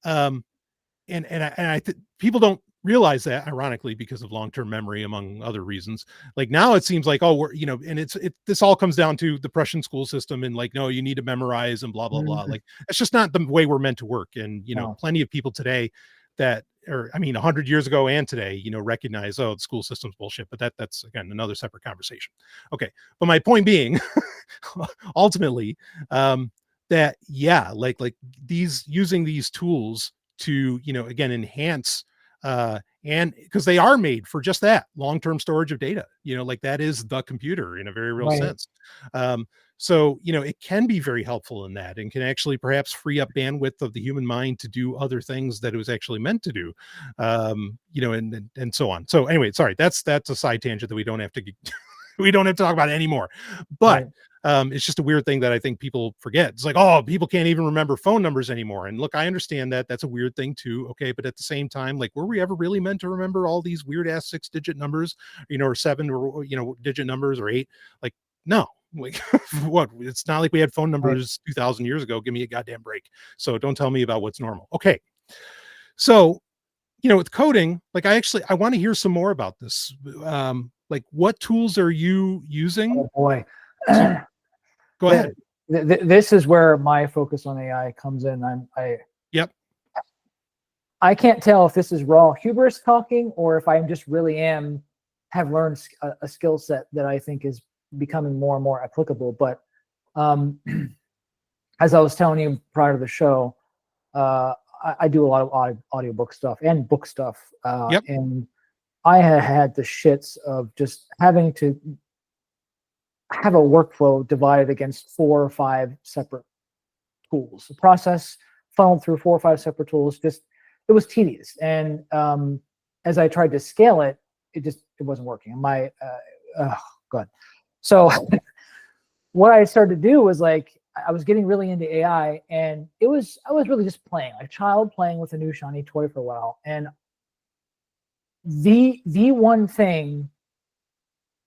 Um, and people don't realize that, ironically, because of long-term memory, among other reasons. Like now it seems like, oh, we're, and this all comes down to the Prussian school system and like, no, you need to memorize and blah, blah, blah. Like it's just not the way we're meant to work. And, plenty of people today that, or I mean, 100 years ago and today, recognize, oh, the school system's bullshit, but that's again, another separate conversation. Okay. But my point being, ultimately, that, yeah, like using these tools to, again, enhance, and because they are made for just that long-term storage of data, like that is the computer in a very real sense. So, it can be very helpful in that and can actually perhaps free up bandwidth of the human mind to do other things that it was actually meant to do, and so on. So anyway, sorry, that's a side tangent that we don't have to we don't have to talk about it anymore. But it's just a weird thing that I think people forget. It's like, oh, people can't even remember phone numbers anymore. And look, I understand that that's a weird thing too. Okay. But at the same time, like, were we ever really meant to remember all these weird ass 6-digit numbers, or 7 or, digit numbers or 8? Like, no, like what? It's not like we had phone numbers 2000 years ago. Give me a goddamn break. So don't tell me about what's normal. Okay. So, with coding, like I want to hear some more about this. Like what tools are you using? Oh boy. Go ahead. This is where my focus on AI comes in. I can't tell if this is raw hubris talking or if I just really have learned a skill set that I think is becoming more and more applicable. But as I was telling you prior to the show, I do a lot of audiobook stuff and book stuff. And I had the shits of just having to have a workflow divided against 4 or 5 separate tools. The process funneled through 4 or 5 separate tools. It was tedious. And as I tried to scale it, it wasn't working. God. So what I started to do was like, I was getting really into AI, and I was really just playing, like a child playing with a new shiny toy for a while. And the one thing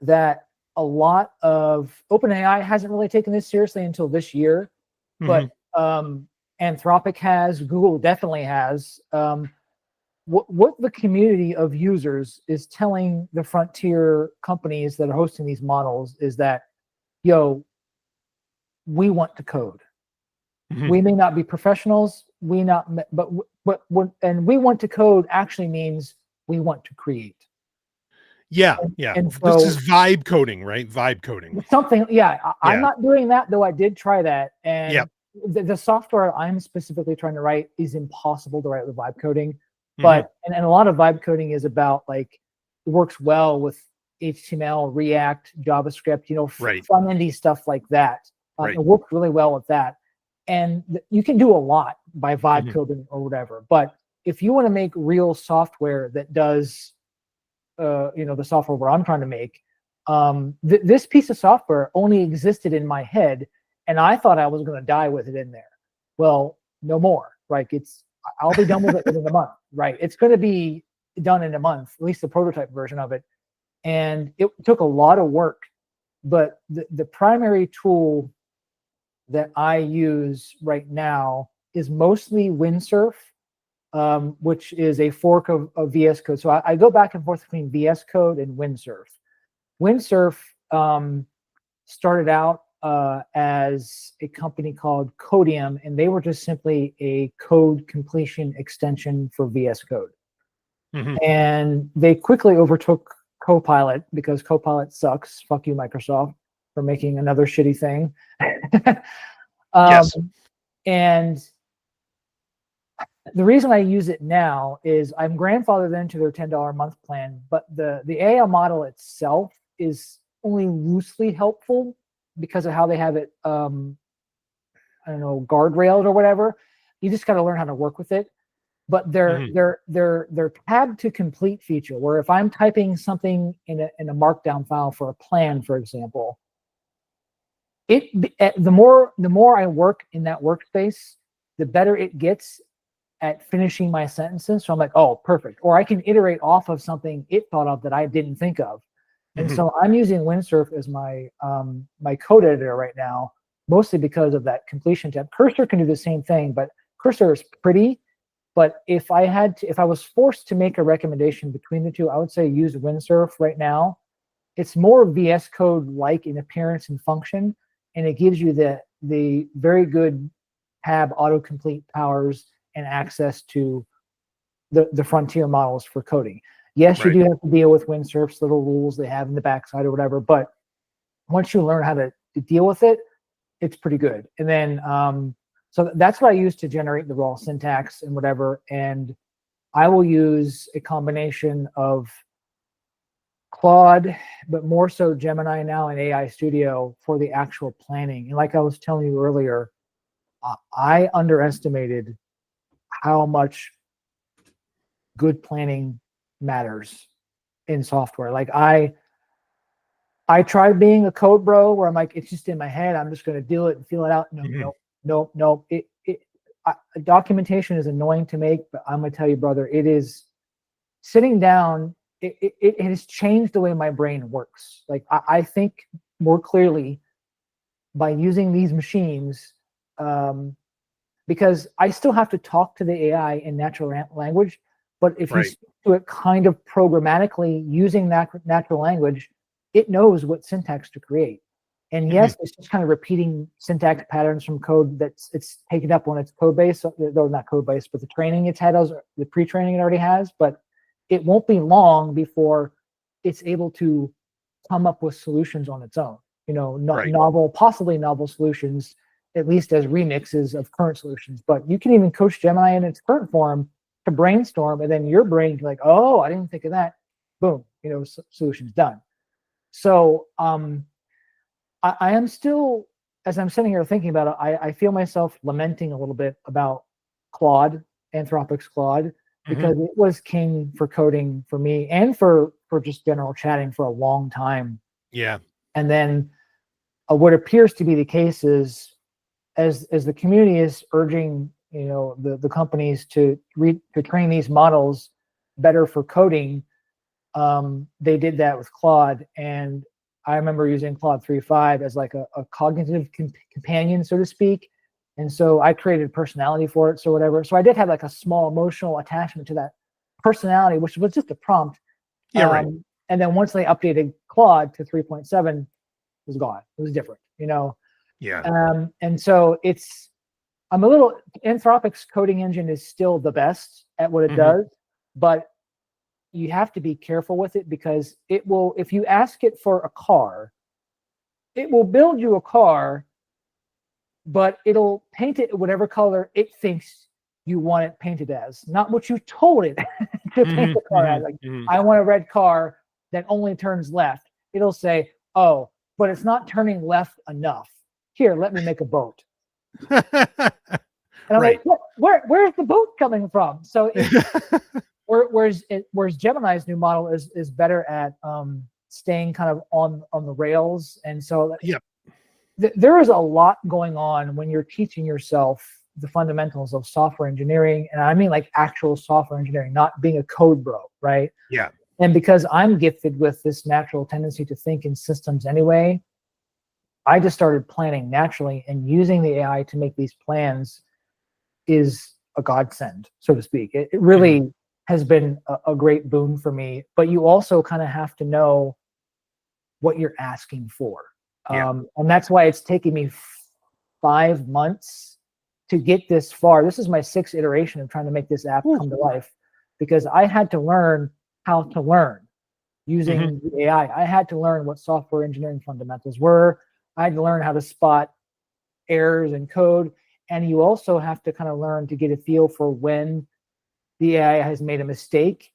that a lot of OpenAI hasn't really taken this seriously until this year, but Anthropic has, Google definitely has. What the community of users is telling the frontier companies that are hosting these models is that, yo, we want to code. We may not be professionals, but we want to code actually means we want to create. And so, this is vibe coding, right? Vibe coding. Something, I'm not doing that, though I did try that. And the software I'm specifically trying to write is impossible to write with vibe coding. But, and a lot of vibe coding is about like, it works well with HTML, React, JavaScript, front-endy stuff like that. It works really well with that. And you can do a lot by vibe coding or whatever. But if you want to make real software that does, the software where I'm trying to make, this piece of software only existed in my head, and I thought I was going to die with it in there. Well, no more. Like I'll be done with it within a month. Right? It's going to be done in a month, at least the prototype version of it. And it took a lot of work, but the primary tool that I use right now is mostly Windsurf, which is a fork of VS Code. So I go back and forth between VS Code and Windsurf. Windsurf started out as a company called Codium, and they were just simply a code completion extension for VS Code. And they quickly overtook Copilot because Copilot sucks. Fuck you, Microsoft, for making another shitty thing. And the reason I use it now is I'm grandfathered into their $10 a month plan, but the AI model itself is only loosely helpful because of how they have it, guardrailed or whatever. You just got to learn how to work with it. but their tab to complete feature, where if I'm typing something in a markdown file for a plan, for example, the more I work in that workspace, the better it gets at finishing my sentences. So I'm like, oh, perfect. Or I can iterate off of something it thought of that I didn't think of. And so I'm using Windsurf as my my code editor right now, mostly because of that completion tab. Cursor can do the same thing, but Cursor is pretty. But if I was forced to make a recommendation between the two, I would say use Windsurf right now. It's more VS Code like in appearance and function, and it gives you the very good tab autocomplete powers and access to the frontier models for coding. Yes, you do have to deal with Windsurf's little rules they have in the backside or whatever, but once you learn how to deal with it, it's pretty good. And then so that's what I use to generate the raw syntax and whatever. And I will use a combination of Claude, but more so Gemini now and AI Studio for the actual planning. And like I was telling you earlier, I underestimated how much good planning matters in software. Like I tried being a code bro where I'm like, it's just in my head, I'm just going to do it and feel it out. No. Documentation is annoying to make, but I'm gonna tell you, brother, it is sitting down. It has changed the way my brain works. Like I think more clearly by using these machines, because I still have to talk to the AI in natural language. But if you speak to it kind of programmatically using natural language, it knows what syntax to create. And yes, it's just kind of repeating syntax patterns from code it's taken up on its code base. Though not code base, but the training it's had, the pre-training it already has. But it won't be long before it's able to come up with solutions on its own. Novel, possibly novel solutions, at least as remixes of current solutions. But you can even coach Gemini in its current form to brainstorm, and then your brain can like, oh, I didn't think of that. Boom, solution's done. So I am still, as I'm sitting here thinking about it, I feel myself lamenting a little bit about Claude, Anthropic's Claude, because it was king for coding for me and for just general chatting for a long time. Yeah. And then what appears to be the case is as the community is urging, the companies to train these models better for coding, they did that with Claude. And I remember using Claude 3.5 as like a cognitive companion, so to speak. And so I created personality for it, so whatever. So I did have like a small emotional attachment to that personality, which was just a prompt. Yeah, And then once they updated Claude to 3.7, it was gone. It was different, Yeah. And so I'm a little, Anthropic's coding engine is still the best at what it does, but you have to be careful with it because it will, if you ask it for a car, it will build you a car, but it'll paint it whatever color it thinks you want it painted as, not what you told it to paint the car as. Like, I want a red car that only turns left. It'll say, oh, but it's not turning left enough. Here, let me make a boat. And I'm like, where's the boat coming from? So whereas Gemini's new model is better at staying kind of on the rails. And so there is a lot going on when you're teaching yourself the fundamentals of software engineering. And I mean like actual software engineering, not being a code bro, right? Yeah. And because I'm gifted with this natural tendency to think in systems anyway, I just started planning naturally, and using the AI to make these plans is a godsend, so to speak. It really has been a great boon for me, but you also kind of have to know what you're asking for. And that's why it's taken me 5 months to get this far. This is my 6th iteration of trying to make this app come to life, because I had to learn how to learn using the AI. I had to learn what software engineering fundamentals were. I had to learn how to spot errors in code. And you also have to kind of learn to get a feel for when the AI has made a mistake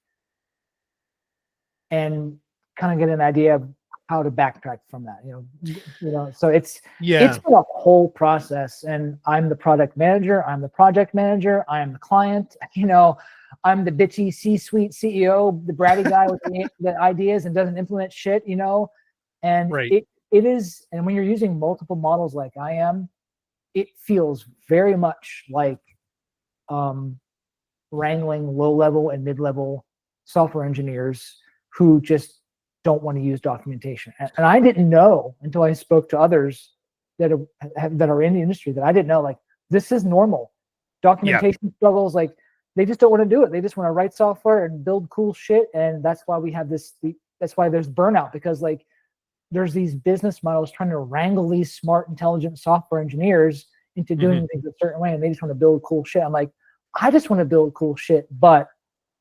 and kind of get an idea of how to backtrack from that. So it's Yeah. it's been a whole process, and I'm the product manager, I'm the project manager, I am the client. I'm the bitchy C-suite CEO, the bratty guy with the ideas and doesn't implement shit. And Right. it is, and when you're using multiple models like I am, it feels very much like wrangling low-level and mid-level software engineers who just don't want to use documentation. And I didn't know until I spoke to others that are in the industry, that I didn't know, like, this is normal. Documentation struggles, like, they just don't want to do it. They just want to write software and build cool shit. And that's why we have that's why there's burnout, because like there's these business models trying to wrangle these smart, intelligent software engineers into doing things a certain way. And they just want to build cool shit. I'm like, I just want to build cool shit, but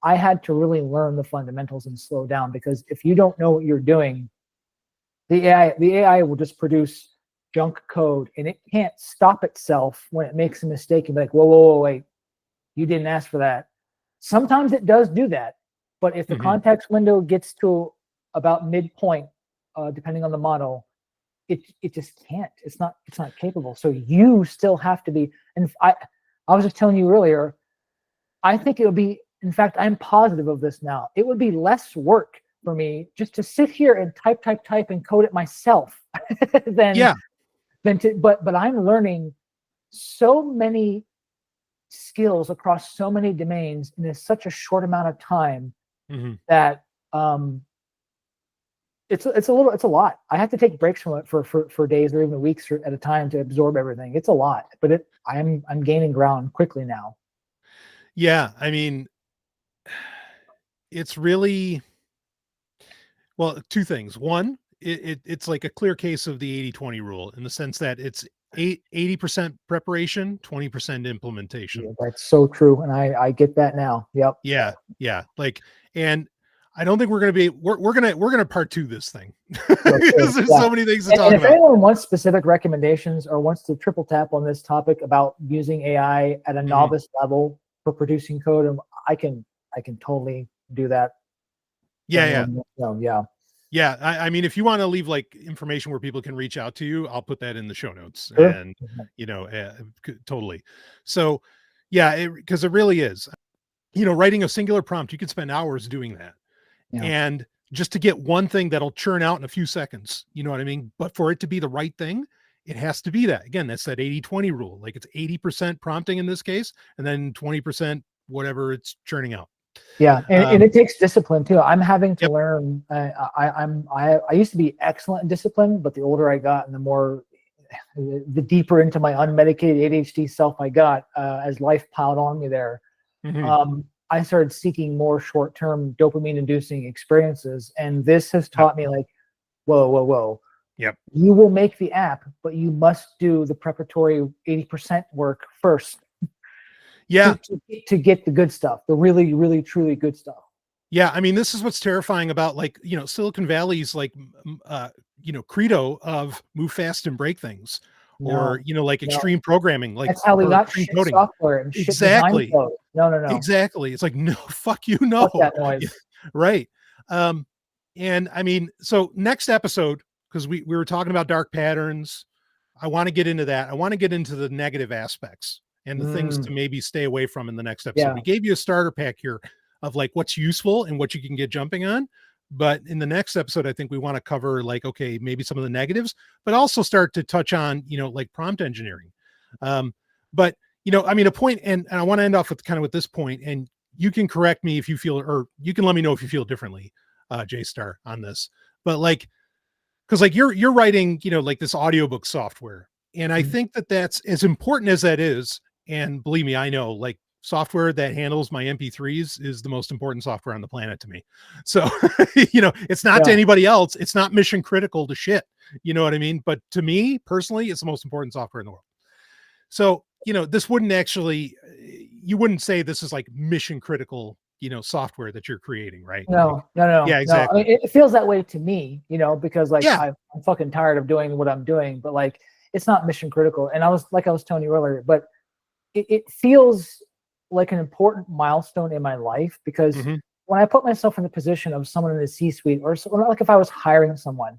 I had to really learn the fundamentals and slow down, because if you don't know what you're doing, the AI will just produce junk code, and it can't stop itself when it makes a mistake and be like, whoa, wait, you didn't ask for that. Sometimes it does do that, but if the context window gets to about midpoint, depending on the model, it just can't. It's not capable. So you still have to be. And I was just telling you earlier, I think it would be. In fact, I'm positive of this now. It would be less work for me just to sit here and type and code it myself than to. But I'm learning so many skills across so many domains in such a short amount of time that it's a lot. I have to take breaks from it for days or even weeks at a time to absorb everything. It's a lot, but I'm gaining ground quickly now. Yeah, I mean, it's really, well, two things. One, it's like a clear case of the 80-20 rule, in the sense that it's 80% preparation, 20% implementation. Yeah, that's so true. And I get that now. Yep. Yeah. Like, and I don't think we're going to be, we're going to part two this thing. Because there's so many things to talk about. If anyone wants specific recommendations or wants to triple tap on this topic about using AI at a novice level for producing code, I can totally do that. Yeah. Yeah. I mean, if you want to leave like information where people can reach out to you, I'll put that in the show notes. Sure. And, totally. So yeah, because it really is, writing a singular prompt, you could spend hours doing that. Yeah. And just to get one thing that'll churn out in a few seconds, you know what I mean? But for it to be the right thing, it has to be that. Again, that's that 80-20 rule. Like, it's 80% prompting in this case, and then 20% whatever it's churning out. Yeah, and it takes discipline too. I'm having to learn. I used to be excellent in discipline, but the older I got and the deeper into my unmedicated ADHD self I got, as life piled on me there, I started seeking more short-term dopamine-inducing experiences, and this has taught me, like, whoa. Yep. You will make the app, but you must do the preparatory 80% work first. Yeah. To get the good stuff, the really, really, truly good stuff. Yeah. I mean, this is what's terrifying about, like, Silicon Valley's like, credo of move fast and break things, or, like extreme programming. Like, that's how we got shit coding. software and shit Exactly. Code. No. Exactly. It's like, no, fuck you. No. Fuck that noise. Right. And I mean, so next episode, because we were talking about dark patterns, I want to get into that. I want to get into the negative aspects and the things to maybe stay away from in the next episode. Yeah. We gave you a starter pack here of like what's useful and what you can get jumping on. But in the next episode, I think we want to cover, like, okay, maybe some of the negatives, but also start to touch on, like prompt engineering. But, I mean, a point, and I want to end off with kind of with this point, and you can correct me if you feel, or you can let me know if you feel differently, JStar, on this. But like, because like you're writing, like this audiobook software. And I think that's as important as that is. And believe me, I know, like, software that handles my MP3s is the most important software on the planet to me. So, it's not to anybody else. It's not mission critical to shit. You know what I mean? But to me personally, it's the most important software in the world. So, this wouldn't actually, you wouldn't say this is like mission critical, software that you're creating, right? No. Yeah, exactly. No. I mean, it feels that way to me, because like, I'm fucking tired of doing what I'm doing, but like, it's not mission critical. And I was telling you earlier, but it feels like an important milestone in my life, because when I put myself in the position of someone in the C-suite, or like if I was hiring someone,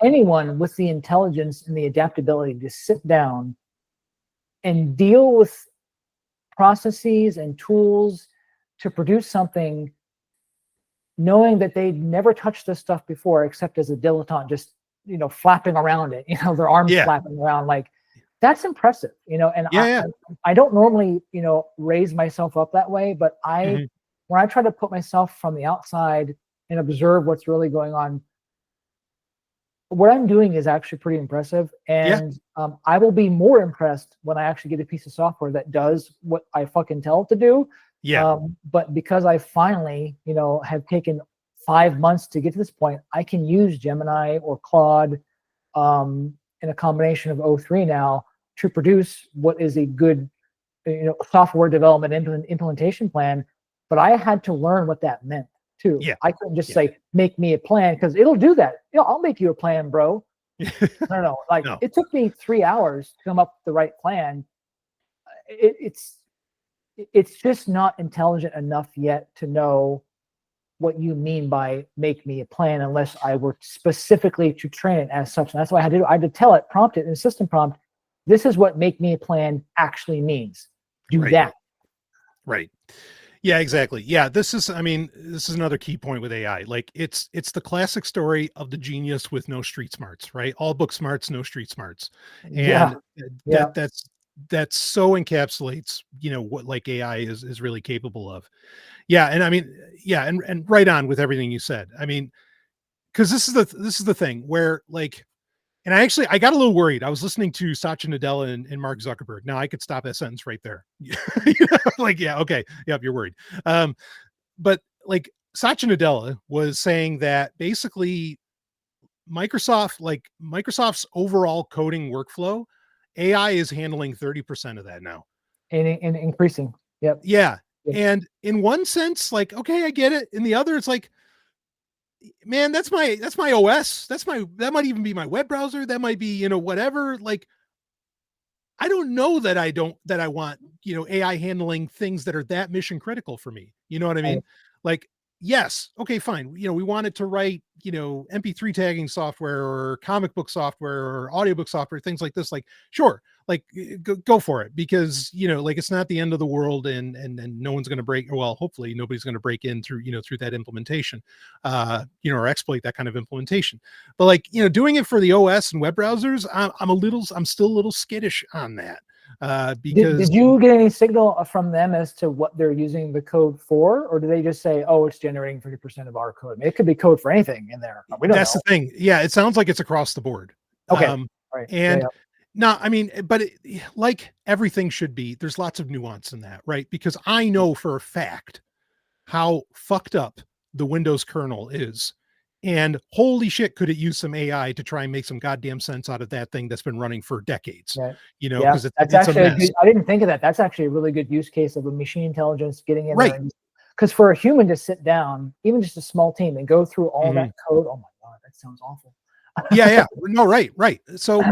Anyone with the intelligence and the adaptability to sit down and deal with processes and tools to produce something, knowing that they'd never touched this stuff before except as a dilettante, just flapping around it, their arms flapping around, like, that's impressive, and I don't normally raise myself up that way, but when I try to put myself from the outside and observe what's really going on, what I'm doing is actually pretty impressive. And I will be more impressed when I actually get a piece of software that does what I fucking tell it to do. But because I finally, have taken 5 months to get to this point, I can use Gemini or Claude in a combination of O3 now to produce what is a good, software development implementation plan. But I had to learn what that meant too. I couldn't just say, make me a plan, because it'll do that. I'll make you a plan, bro. No. Like, it took me 3 hours to come up with the right plan. It's just not intelligent enough yet to know what you mean by make me a plan, unless I were specifically to train it as such. And that's what I had to do. I had to tell it, prompt it in a system prompt. This is what make me a plan actually means. Do that. Right. Yeah, exactly. Yeah, this is another key point with AI. Like, it's the classic story of the genius with no street smarts, right? All book smarts, no street smarts. And that so encapsulates, what like AI is really capable of. Yeah. And and right on with everything you said. I mean, because this is the thing where, like, and I got a little worried. I was listening to Satya Nadella and Mark Zuckerberg. Now I could stop that sentence right there. Like, yeah, okay. Yep, you're worried. But like, Satya Nadella was saying that basically Microsoft's overall coding workflow, AI is handling 30% of that now. And increasing. Yep. Yeah. And in one sense, like, okay, I get it. In the other, it's like, man, that's my OS. That might even be my web browser. That might be, whatever. Like, I don't know that I want, AI handling things that are that mission critical for me. You know what I mean? Like, yes. Okay, fine. We want it to write, MP3 tagging software or comic book software or audiobook software, things like this. Like, sure. Like, go for it, because, like, it's not the end of the world, and no one's going to break. Well, hopefully nobody's going to break in through that implementation, or exploit that kind of implementation. But, like, doing it for the OS and web browsers, I'm still a little skittish on that. Because did you get any signal from them as to what they're using the code for, or do they just say, oh, it's generating 30% of our code? I mean, it could be code for anything in there. We don't know. The thing. Yeah, it sounds like it's across the board. Okay. Right. And no, I mean, but like everything should be, there's lots of nuance in that, right? Because I know for a fact how fucked up the Windows kernel is. And holy shit, could it use some AI to try and make some goddamn sense out of that thing that's been running for decades? Because that's actually I didn't think of that. That's actually a really good use case of a machine intelligence getting in there. Because for a human to sit down, even just a small team, and go through all that code, oh my God, that sounds awful. No, right. So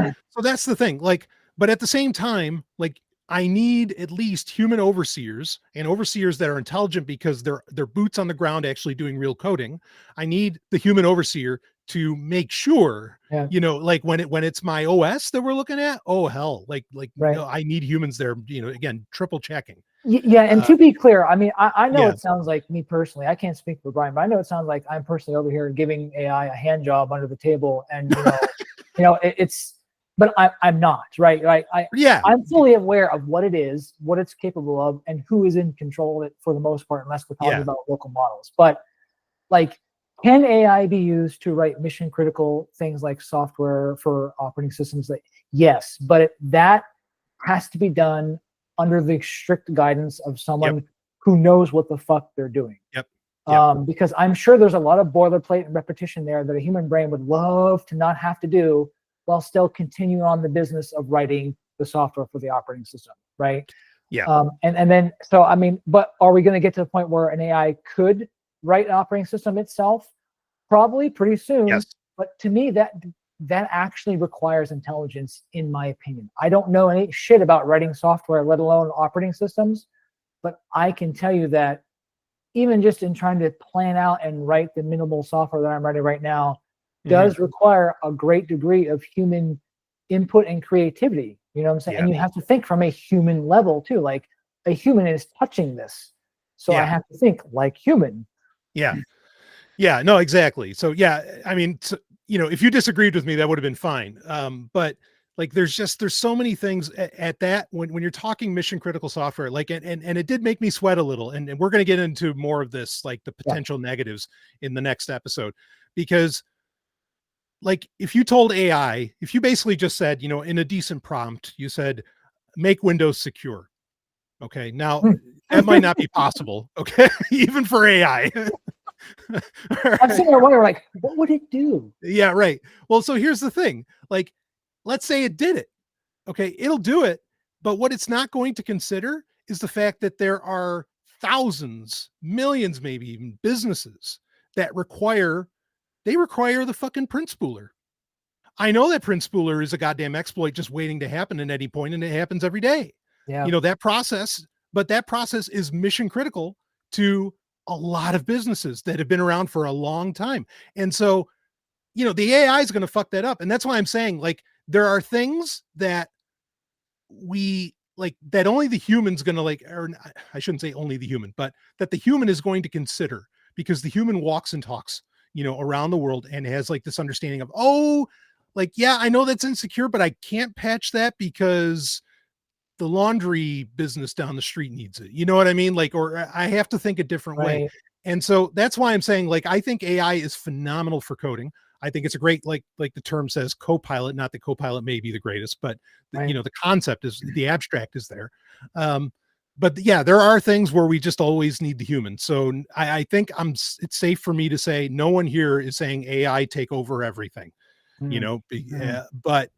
that's the thing. Like, but at the same time, like, I need at least human overseers, and overseers that are intelligent because they're boots on the ground actually doing real coding. I need the human overseer to make sure, like, when it's my OS that we're looking at, oh hell, I need humans there, again, triple checking. And to be clear, I mean, I know it sounds like, me personally, I can't speak for Brian, but I know it sounds like I'm personally over here giving AI a hand job under the table, and but I'm not, right? I'm fully aware of what it is, what it's capable of, and who is in control of it for the most part, unless we're talking about local models. But, like, can AI be used to write mission critical things like software for operating systems? Yes, but that has to be done under the strict guidance of someone who knows what the fuck they're doing. Because I'm sure there's a lot of boilerplate and repetition there that a human brain would love to not have to do, while still continuing on the business of writing the software for the operating system, right? And then, so, I mean, but are we going to get to the point where an AI could write an operating system itself? Probably pretty soon. But to me, that actually requires intelligence, in my opinion. I don't know any shit about writing software, let alone operating systems, but I can tell you that even just in trying to plan out and write the minimal software that I'm writing right now, does require a great degree of human input and creativity. You know what I'm saying? Yeah. And you have to think from a human level too. Like a human is touching this. So I have to think like human. Yeah. Yeah, no, exactly. So yeah, I mean, if you disagreed with me, that would have been fine. But like, there's so many things at that when you're talking mission critical software, like, and it did make me sweat a little. And we're going to get into more of this, like the potential negatives in the next episode, because like, if you told AI, if you basically just said, in a decent prompt, you said, make Windows secure. Okay. Now that might not be possible. Okay. Even for AI. I'm sitting there wondering, like, what would it do? Yeah, right. Well, so here's the thing. Like, let's say it did it. Okay, it'll do it. But what it's not going to consider is the fact that there are thousands, millions, maybe even businesses that require the fucking print spooler. I know that print spooler is a goddamn exploit just waiting to happen at any point, and it happens every day. Yeah. That process is mission critical to a lot of businesses that have been around for a long time. And so, the AI is going to fuck that up. And that's why I'm saying, like, there are things that we like that only the human's going to, like, or I shouldn't say only the human, but that the human is going to consider, because the human walks and talks, around the world and has like this understanding of, like, yeah, I know that's insecure, but I can't patch that because the laundry business down the street needs it. You know what I mean? Like, or I have to think a different way. And so that's why I'm saying, like, I think AI is phenomenal for coding. I think it's a great, like the term says, co-pilot, not that co-pilot may be the greatest, but the concept is, the abstract is there. But yeah, there are things where we just always need the human. So I think it's safe for me to say no one here is saying AI take over everything, but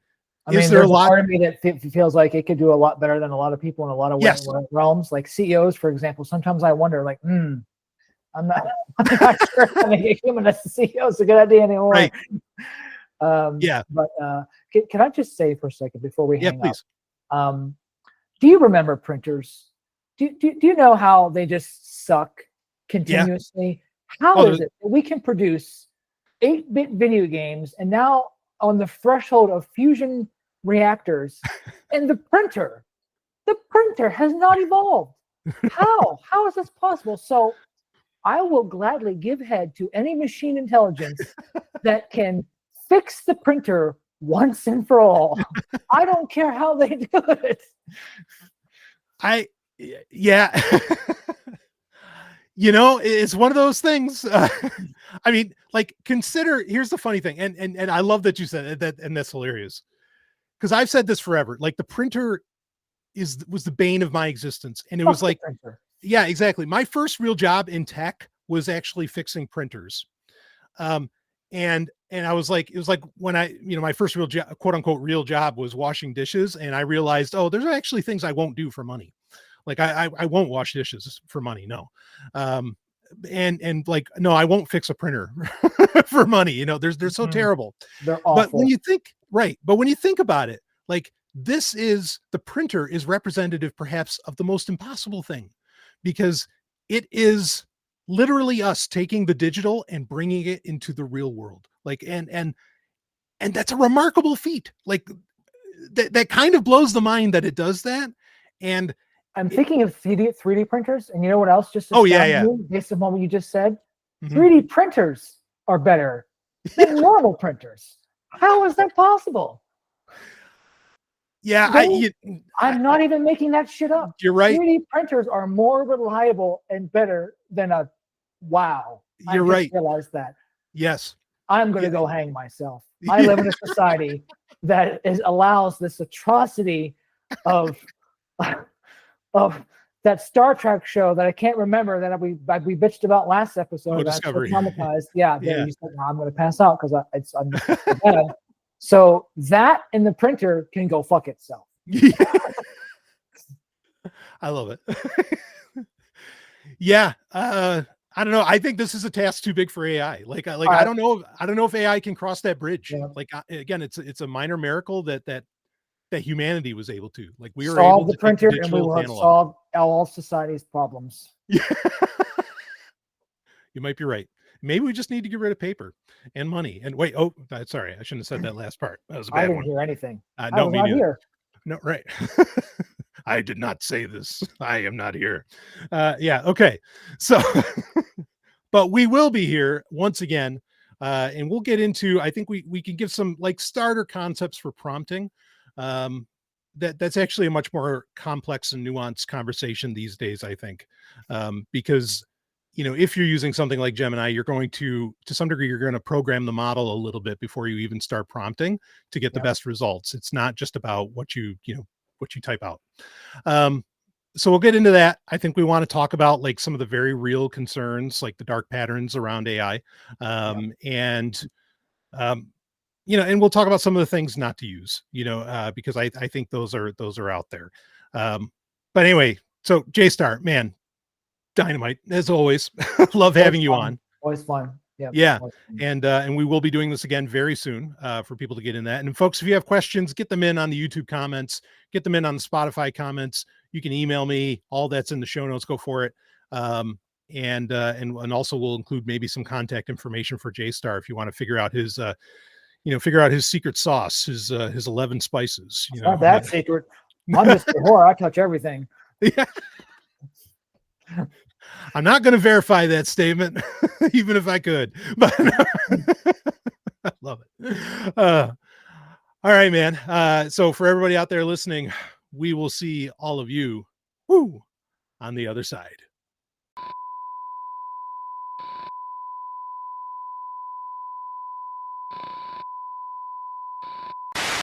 I mean, there's a part of me that feels like it could do a lot better than a lot of people in a lot of realms, like CEOs, for example. Sometimes I wonder, like, I'm not sure if having a human as the CEO is a good idea anymore. Right. But can I just say for a second before we hang please. up? Do you remember printers? Do you know how they just suck continuously? How is it that we can produce 8-bit video games and now on the threshold of fusion reactors, and the printer has not evolved? How is this possible? So I will gladly give head to any machine intelligence that can fix the printer once and for all. I don't care how they do it. It's one of those things. I mean, like, consider, here's the funny thing. And I love that you said that, and that's hilarious, because I've said this forever. Like, the printer was the bane of my existence. And it was like, yeah, exactly. My first real job in tech was actually fixing printers. And I was like, it was like when my first real job, quote unquote, real job was washing dishes. And I realized, there's actually things I won't do for money. Like, I won't wash dishes for money. No. And like, no, I won't fix a printer for money. They're so terrible. They're awful. But when you think about it, like, the printer is representative perhaps of the most impossible thing, because it is literally us taking the digital and bringing it into the real world. Like, and that's a remarkable feat. Like, that kind of blows the mind that it does that. And I'm thinking of 3D printers, and you know what else? Just based on what you just said, 3D printers are better than normal printers. How is that possible? Yeah, I'm not even making that shit up. You're right. 3D printers are more reliable and better than a wow. You're right. I realized that. Yes. I'm going to go hang myself. I live in a society that allows this atrocity of that Star Trek show that I can't remember that we bitched about last episode. Discovery. Traumatized. Yeah. You said, I'm going to pass out because I'm bad. So that and the printer can go fuck itself. I love it. Yeah. I don't know. I think this is a task too big for AI. I don't know if AI can cross that bridge. Yeah. Like, again, it's a minor miracle that humanity was able to, like, we were able to solve the printer, and we will have solved all society's problems. You might be right. Maybe we just need to get rid of paper and money. And wait, oh, sorry, I shouldn't have said that last part. That was a bad I didn't one. hear anything. No, was me not neither. here. No, right. I did not say this. I am not here. Yeah, okay. So, but we will be here once again. And we'll get into, I think we can give some like starter concepts for prompting. That's actually a much more complex and nuanced conversation these days, I think, because, you know, if you're using something like Gemini, you're going to some degree, you're going to program the model a little bit before you even start prompting to get the best results. It's not just about what you type out. So we'll get into that. I think we want to talk about like some of the very real concerns, like the dark patterns around AI. And we'll talk about some of the things not to use, because I think those are out there. But anyway, so JStar, man, dynamite as always. Love having you on. Always fun. Yeah. And we will be doing this again very soon for people to get in that. And folks, if you have questions, get them in on the YouTube comments, get them in on the Spotify comments. You can email me. All that's in the show notes. Go for it. And also we'll include maybe some contact information for JStar if you want to figure out his secret sauce, his 11 spices. It's not that secret. I'm just a whore. I touch everything. Yeah. I'm not going to verify that statement, even if I could, but I love it. All right, man. So for everybody out there listening, we will see all of you on the other side.